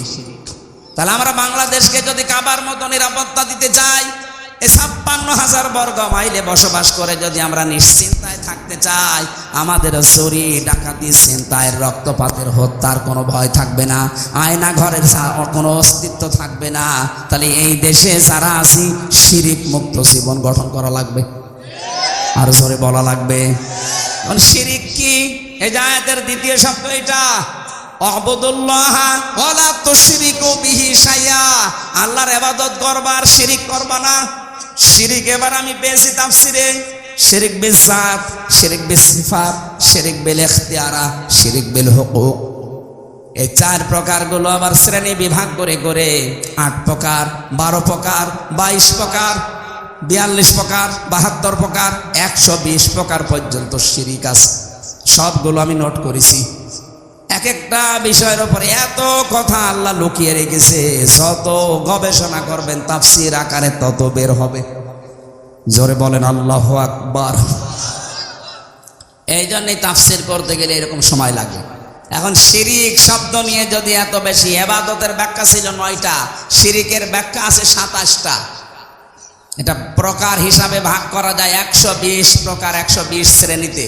তাহলে আমরা বাংলাদেশকে যদি কাবার মতো নিরাপত্তা দিতে চাই, এই ৫৬,০০০ বর্গ মাইলে বসবাস করে যদি আমরা নিশ্চিন্তায় থাকতে চাই, আমাদের চুরি ডাকাতি ছিনতাইয়ের রক্তপাতের হত্যার কোনো ভয় থাকবে না, আয়না ঘরের কোনো অস্তিত্ব থাকবে না। তাহলে এই দেশে যারা আছি শিরিক মুক্ত জীবন গঠন করা লাগবে। আর জোরে বলা লাগবে। শিরিক কি? এই যে আয়াতের দ্বিতীয় শব্দ এটা, আ'বুদুল্লাহ ওয়া লা তুশরিকু বিহি শাইআ। আল্লাহর ইবাদত করবা আর শিরিক করবা না। শিরিক এবার আমি পেয়েছি তাফসিরে, শিরিক বিল যাত, শিরিক বিল সিফাত, শিরিক বিল ইখতিয়ারা, শিরিক বিল হুকুক। এই ৪ প্রকারগুলো আবার শ্রেণী বিভাগ করে করে ৮ প্রকার, ১২ প্রকার, ২২ প্রকার, ৪২ প্রকার, ৭২ প্রকার, ১২০ প্রকার পর্যন্ত শিরিক আছে। সবগুলো আমি নোট করেছি। এক একটা বিষয়ের উপরে এত কথা আল্লাহ লুকিয়ে রেখেছে, যত গবেষণা করবেন তাফসীর আকারে তত বের হবে। জোরে বলেন আল্লাহু আকবার। এই জন্যই তাফসীর করতে গেলে এরকম সময় লাগে। এখন শিরিক শব্দ নিয়ে যদি এত বেশি, ইবাদতের ব্যাখ্যা ছিল ৯টা, শিরিকের ব্যাখ্যা আছে ২৭টা। এটা প্রকার হিসাবে ভাগ করা যায় ১২০ প্রকার, ১২০ শ্রেণীতে।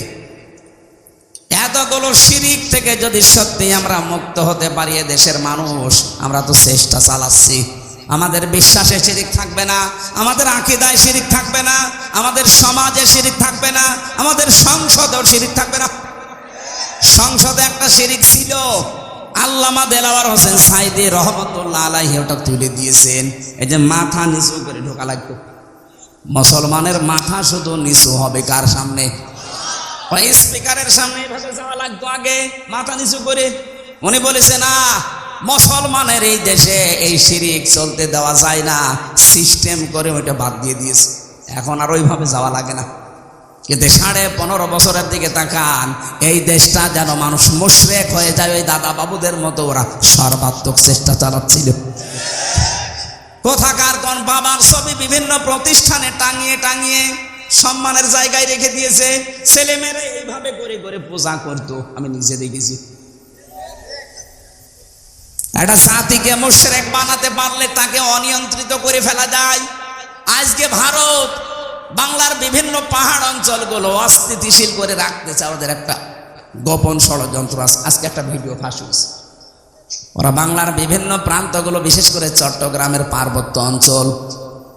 এতগুলো শিরিক থেকে যদি সত্যি আমরা মুক্ত হতে পারি, দেশের মানুষ, আমরা তো চেষ্টা চালাচ্ছি। আমাদের বিশ্বাসে শিরিক থাকবে না, আমাদের আকীদায় শিরিক থাকবে না, আমাদের সমাজে শিরিক থাকবে না, আমাদের সংসদেও শিরিক থাকবে না। সংসদে একটা শিরিক ছিল, আল্লামা দেলাওয়ার হোসেন সাইদি রহমতুল্লাহ আলাইহি ওটা তুলে দিয়েছেন। এই যে মাথা নিচু করে ঢোকা লাগতো, মুসলমানের মাথা শুধু নিচু হবে কার সামনে? ওই স্পিকারের সামনে এভাবে যাওয়া লাগতো আগে, মাথা নিচু করে। উনি বলেছে না, মুসলমানের এই দেশে এই শিরিক চলতে দেওয়া যায় না, সিস্টেম করে ওইটা বাদ দিয়ে দিয়েছে, এখন আর ওইভাবে যাওয়া লাগে না। কিন্তু 15.5 বছরের দিকে তাকান, এই দেশটা যেন মানুষ মুশরিক হয়ে যায় ওই দাদা বাবুদের মতো ওরা সর্বাত্মক চেষ্টা চালাচ্ছিল। কোথাকার কোন বাবার ছবি বিভিন্ন প্রতিষ্ঠানে টাঙিয়ে টাঙিয়ে সম্মানের জায়গায় রেখে দিয়েছে, ছেলেমেয়েরা এইভাবে করে করে পূজা করতো, আমি নিজে দেখেছি। একটা জাতিকে মুশরিক বানাতে পারলে তাকে অনিয়ন্ত্রিত করে ফেলা যায়। আজকে ভারত বাংলার বিভিন্ন পাহাড় অঞ্চলগুলো অস্থিতিশীল করে রাখতে চায়, ওদের একটা গোপন ষড়যন্ত্র আছে। আজকে একটা ভিডিও ফাঁস হয়েছে, ওরা বাংলার বিভিন্ন প্রান্তগুলো, বিশেষ করে চট্টগ্রামের পার্বত্য অঞ্চল,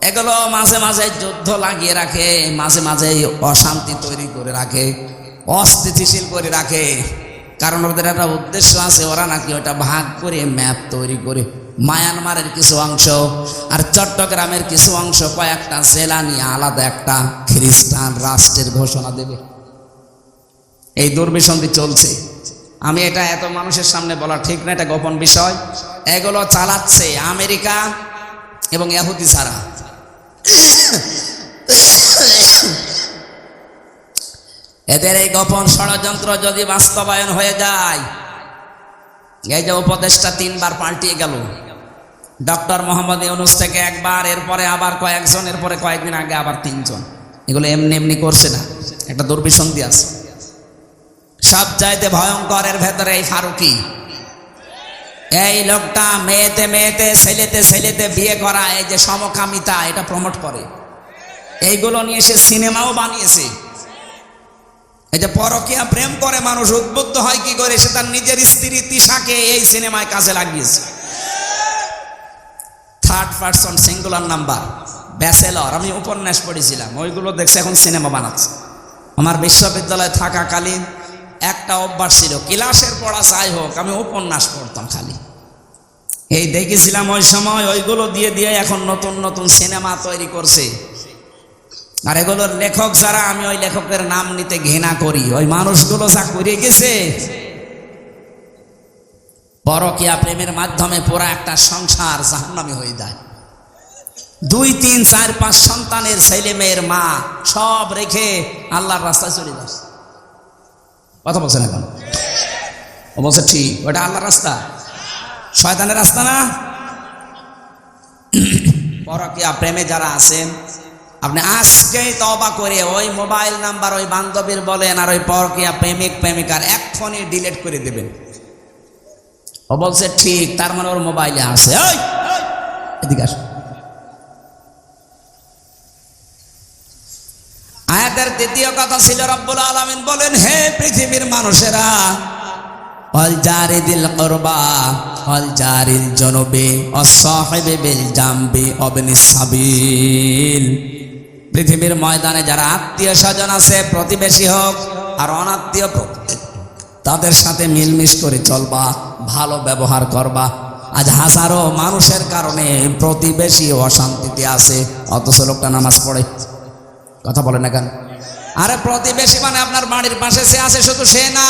এগুলো মাঝে মাঝে যুদ্ধ লাগিয়ে রাখে, মাঝে মাঝে অশান্তি তৈরি করে রাখে, অস্থিতিশীল করে রাখে। কারণ ওদের একটা উদ্দেশ্য আছে, ওরা নাকি ওটা ভাগ করে ম্যাপ তৈরি করে মায়ানমারের কিছু অংশ আর চট্টগ্রামের কিছু অংশ কয়েকটা জেলা নিয়ে আলাদা একটা খ্রিস্টান রাষ্ট্রের ঘোষণা দেবে। এই দুর্বিসন্ধি চলছে। আমি এটা এত মানুষের সামনে বলা ঠিক না, এটা গোপন বিষয়। এগুলো চালাচ্ছে আমেরিকা এবং ইহুদি ছাড়া। এদের এই গোপন ষড়যন্ত্র যদি বাস্তবায়ন হয়ে যায়, এই যে উপদেশটা 3 বার পাল্টিয়ে গেল, ডক্টর মোহাম্মদ ইউনূস থেকে একবার, এরপরে আবার কয়েকজন, এরপরে কয়েকদিন আগে আবার 3 জন, এগুলো এমনি এমনি করছে না, একটা দুর্বিসন্ধি আছে। সব চাইতে ভয়ঙ্কর এর ভেতরে এই ফারুকি, এই লোকটা মেয়েতে মেয়েতে ছেলেতে ছেলেতে বিয়ে করা, এই যে সমকামিতা, এটা প্রমোট করে। এইগুলো নিয়ে সে সিনেমাও বানিয়েছে। এই যে পরকীয়া প্রেম করে মানুষ উদ্বুদ্ধ হয় কি করে, সে তার নিজের স্ত্রী তিশাকে এই সিনেমায় কাজে লাগিয়েছে। 3rd person singular number, bachelor, আমি উপন্যাস পড়েছিলাম, ওইগুলো দেখছে এখন সিনেমা বানাচ্ছে। আমার বিশ্ববিদ্যালয়ে থাকাকালীন একটা অভ্যাস ছিল, ক্লাসের পড়া যাই হোক আমি উপন্যাস পড়তাম খালি। এই দেখেছিলাম ওই সময়, ওইগুলো দিয়ে দিয়ে এখন নতুন নতুন সিনেমা তৈরি করছে। আর এগুলোর লেখক যারা, আমি ওই লেখকের নাম নিতে ঘৃণা করি, ওই মানুষগুলো যা করে গেছে, পরকীয়া প্রেমের মাধ্যমে পুরা একটা সংসার জাহান্নামী হয়ে যায়। 2, 3, 4, 5 সন্তানের ছেলে মেয়ের মা সব রেখে আল্লাহর রাস্তায় চলে যাচ্ছে। কথা বলছেন এখন? ও বলছে ঠিক, ওটা আল্লাহর রাস্তা, শয়তানের রাস্তা না। পরকীয়া প্রেমে যারা আছেন, আপনি আজকেই তওবা করে ওই মোবাইল নাম্বার ওই বান্ধবীর বলেন আর ওই পরকীয়া প্রেমিক প্রেমিকার এক্ষুনি ডিলিট করে দেবেন। ও বলছে ঠিক, তার মানে ওর মোবাইলে আছে। ওই এদিকে আসো। আয়াতের 2য় কথা ছিল, রব্বুল আলামিন বলেন, হে পৃথিবীর মানুষেরা, ওয়াল জারিদিল কুরবা ওয়াল জারিল জুনুবি ওয়াস সাহিবি বিল জামবি ওয়াবনিস সাবিল। পৃথিবীর ময়দানে যারা আত্মীয় স্বজন আছে, প্রতিবেশী হোক আর অনাত্মীয়, তাদের সাথে মিলমিশ করে চলবা, ভালো ব্যবহার করবা। আজ হাজারো মানুষের কারণে প্রতিবেশী অশান্তিতে আছে, অথচ লোকটা নামাজ পড়ে। কথা বলে না কেন? আরে প্রতিবেশী মানে আপনার বাড়ির পাশে সে আছে, শুধু সে না,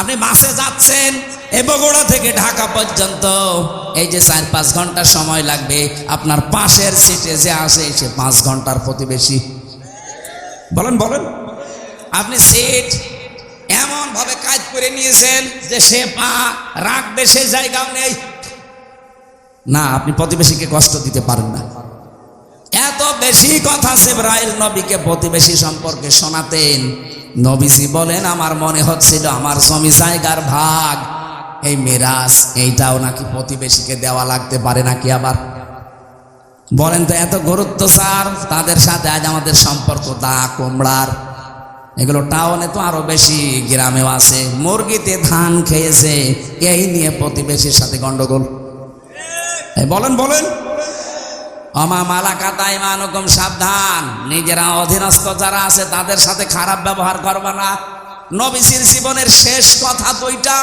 আপনি বাসে যাচ্ছেন এই বগুড়া থেকে ঢাকা পর্যন্ত, এই যে 4-5 ঘন্টা সময় লাগবে, আপনার পাশের সিটে যে আসে সে 5 ঘন্টার প্রতিবেশী। বলেন বলেন, আপনি সিট এমন ভাবে কাজ করে নিয়েছেন যে সে পা রাখবে সে জায়গাও নেই না, আপনি প্রতিবেশীকে কষ্ট দিতে পারেন না। এত বেশি কথা জিবরাইল নবীকে প্রতিবেশী সম্পর্কে শোনাতেন। নবীজি বলেন, আমার মনে হচ্ছিল আমার জমি জায়গার ভাগ, এই মিরাস, এইটাও নাকি প্রতিবেশীকে দেওয়া লাগতে পারে নাকি। আবার বলেন তো, এত গুরুত্ব স্যার তাদের সাথে আজ আমাদের সম্পর্ক দা কুমড়ার। এগুলো টাউনে তো আরো বেশি, গ্রামেও আছে। মুরগিতে ধান খেয়েছে, এই নিয়ে প্রতিবেশীর সাথে গন্ডগোল। বলেন বলেন, আমা মালাকাত আইমানুকুম, সাবধান, নিজেরা অধীনস্থ যারা আছে তাদের সাথে খারাপ ব্যবহার করবা না। নবীজির জীবনের শেষ কথা 2টা,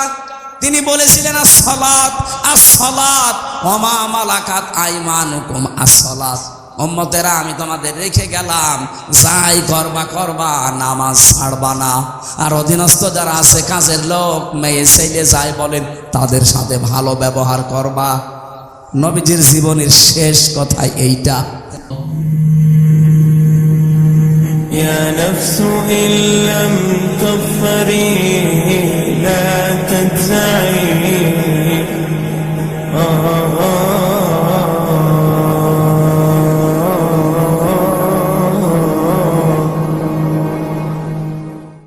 তিনি বলেছিলেন আসসালাত আসসালাত, আমা মালাকাত আইমানুকুম আসসালাত। উম্মতেরা আমি তোমাদের রেখে গেলাম, যাই করবা করবা, নামাজ ছাড়বা না। আর অধীনস্থ যারা আছে, কাজের লোক, মেয়ে ছেলে যাই বলেন, তাদের সাথে ভালো ব্যবহার করবা। নবীজির জীবনের শেষ কথা এইটা। يا نفس إن لم تظفري لا تجزعي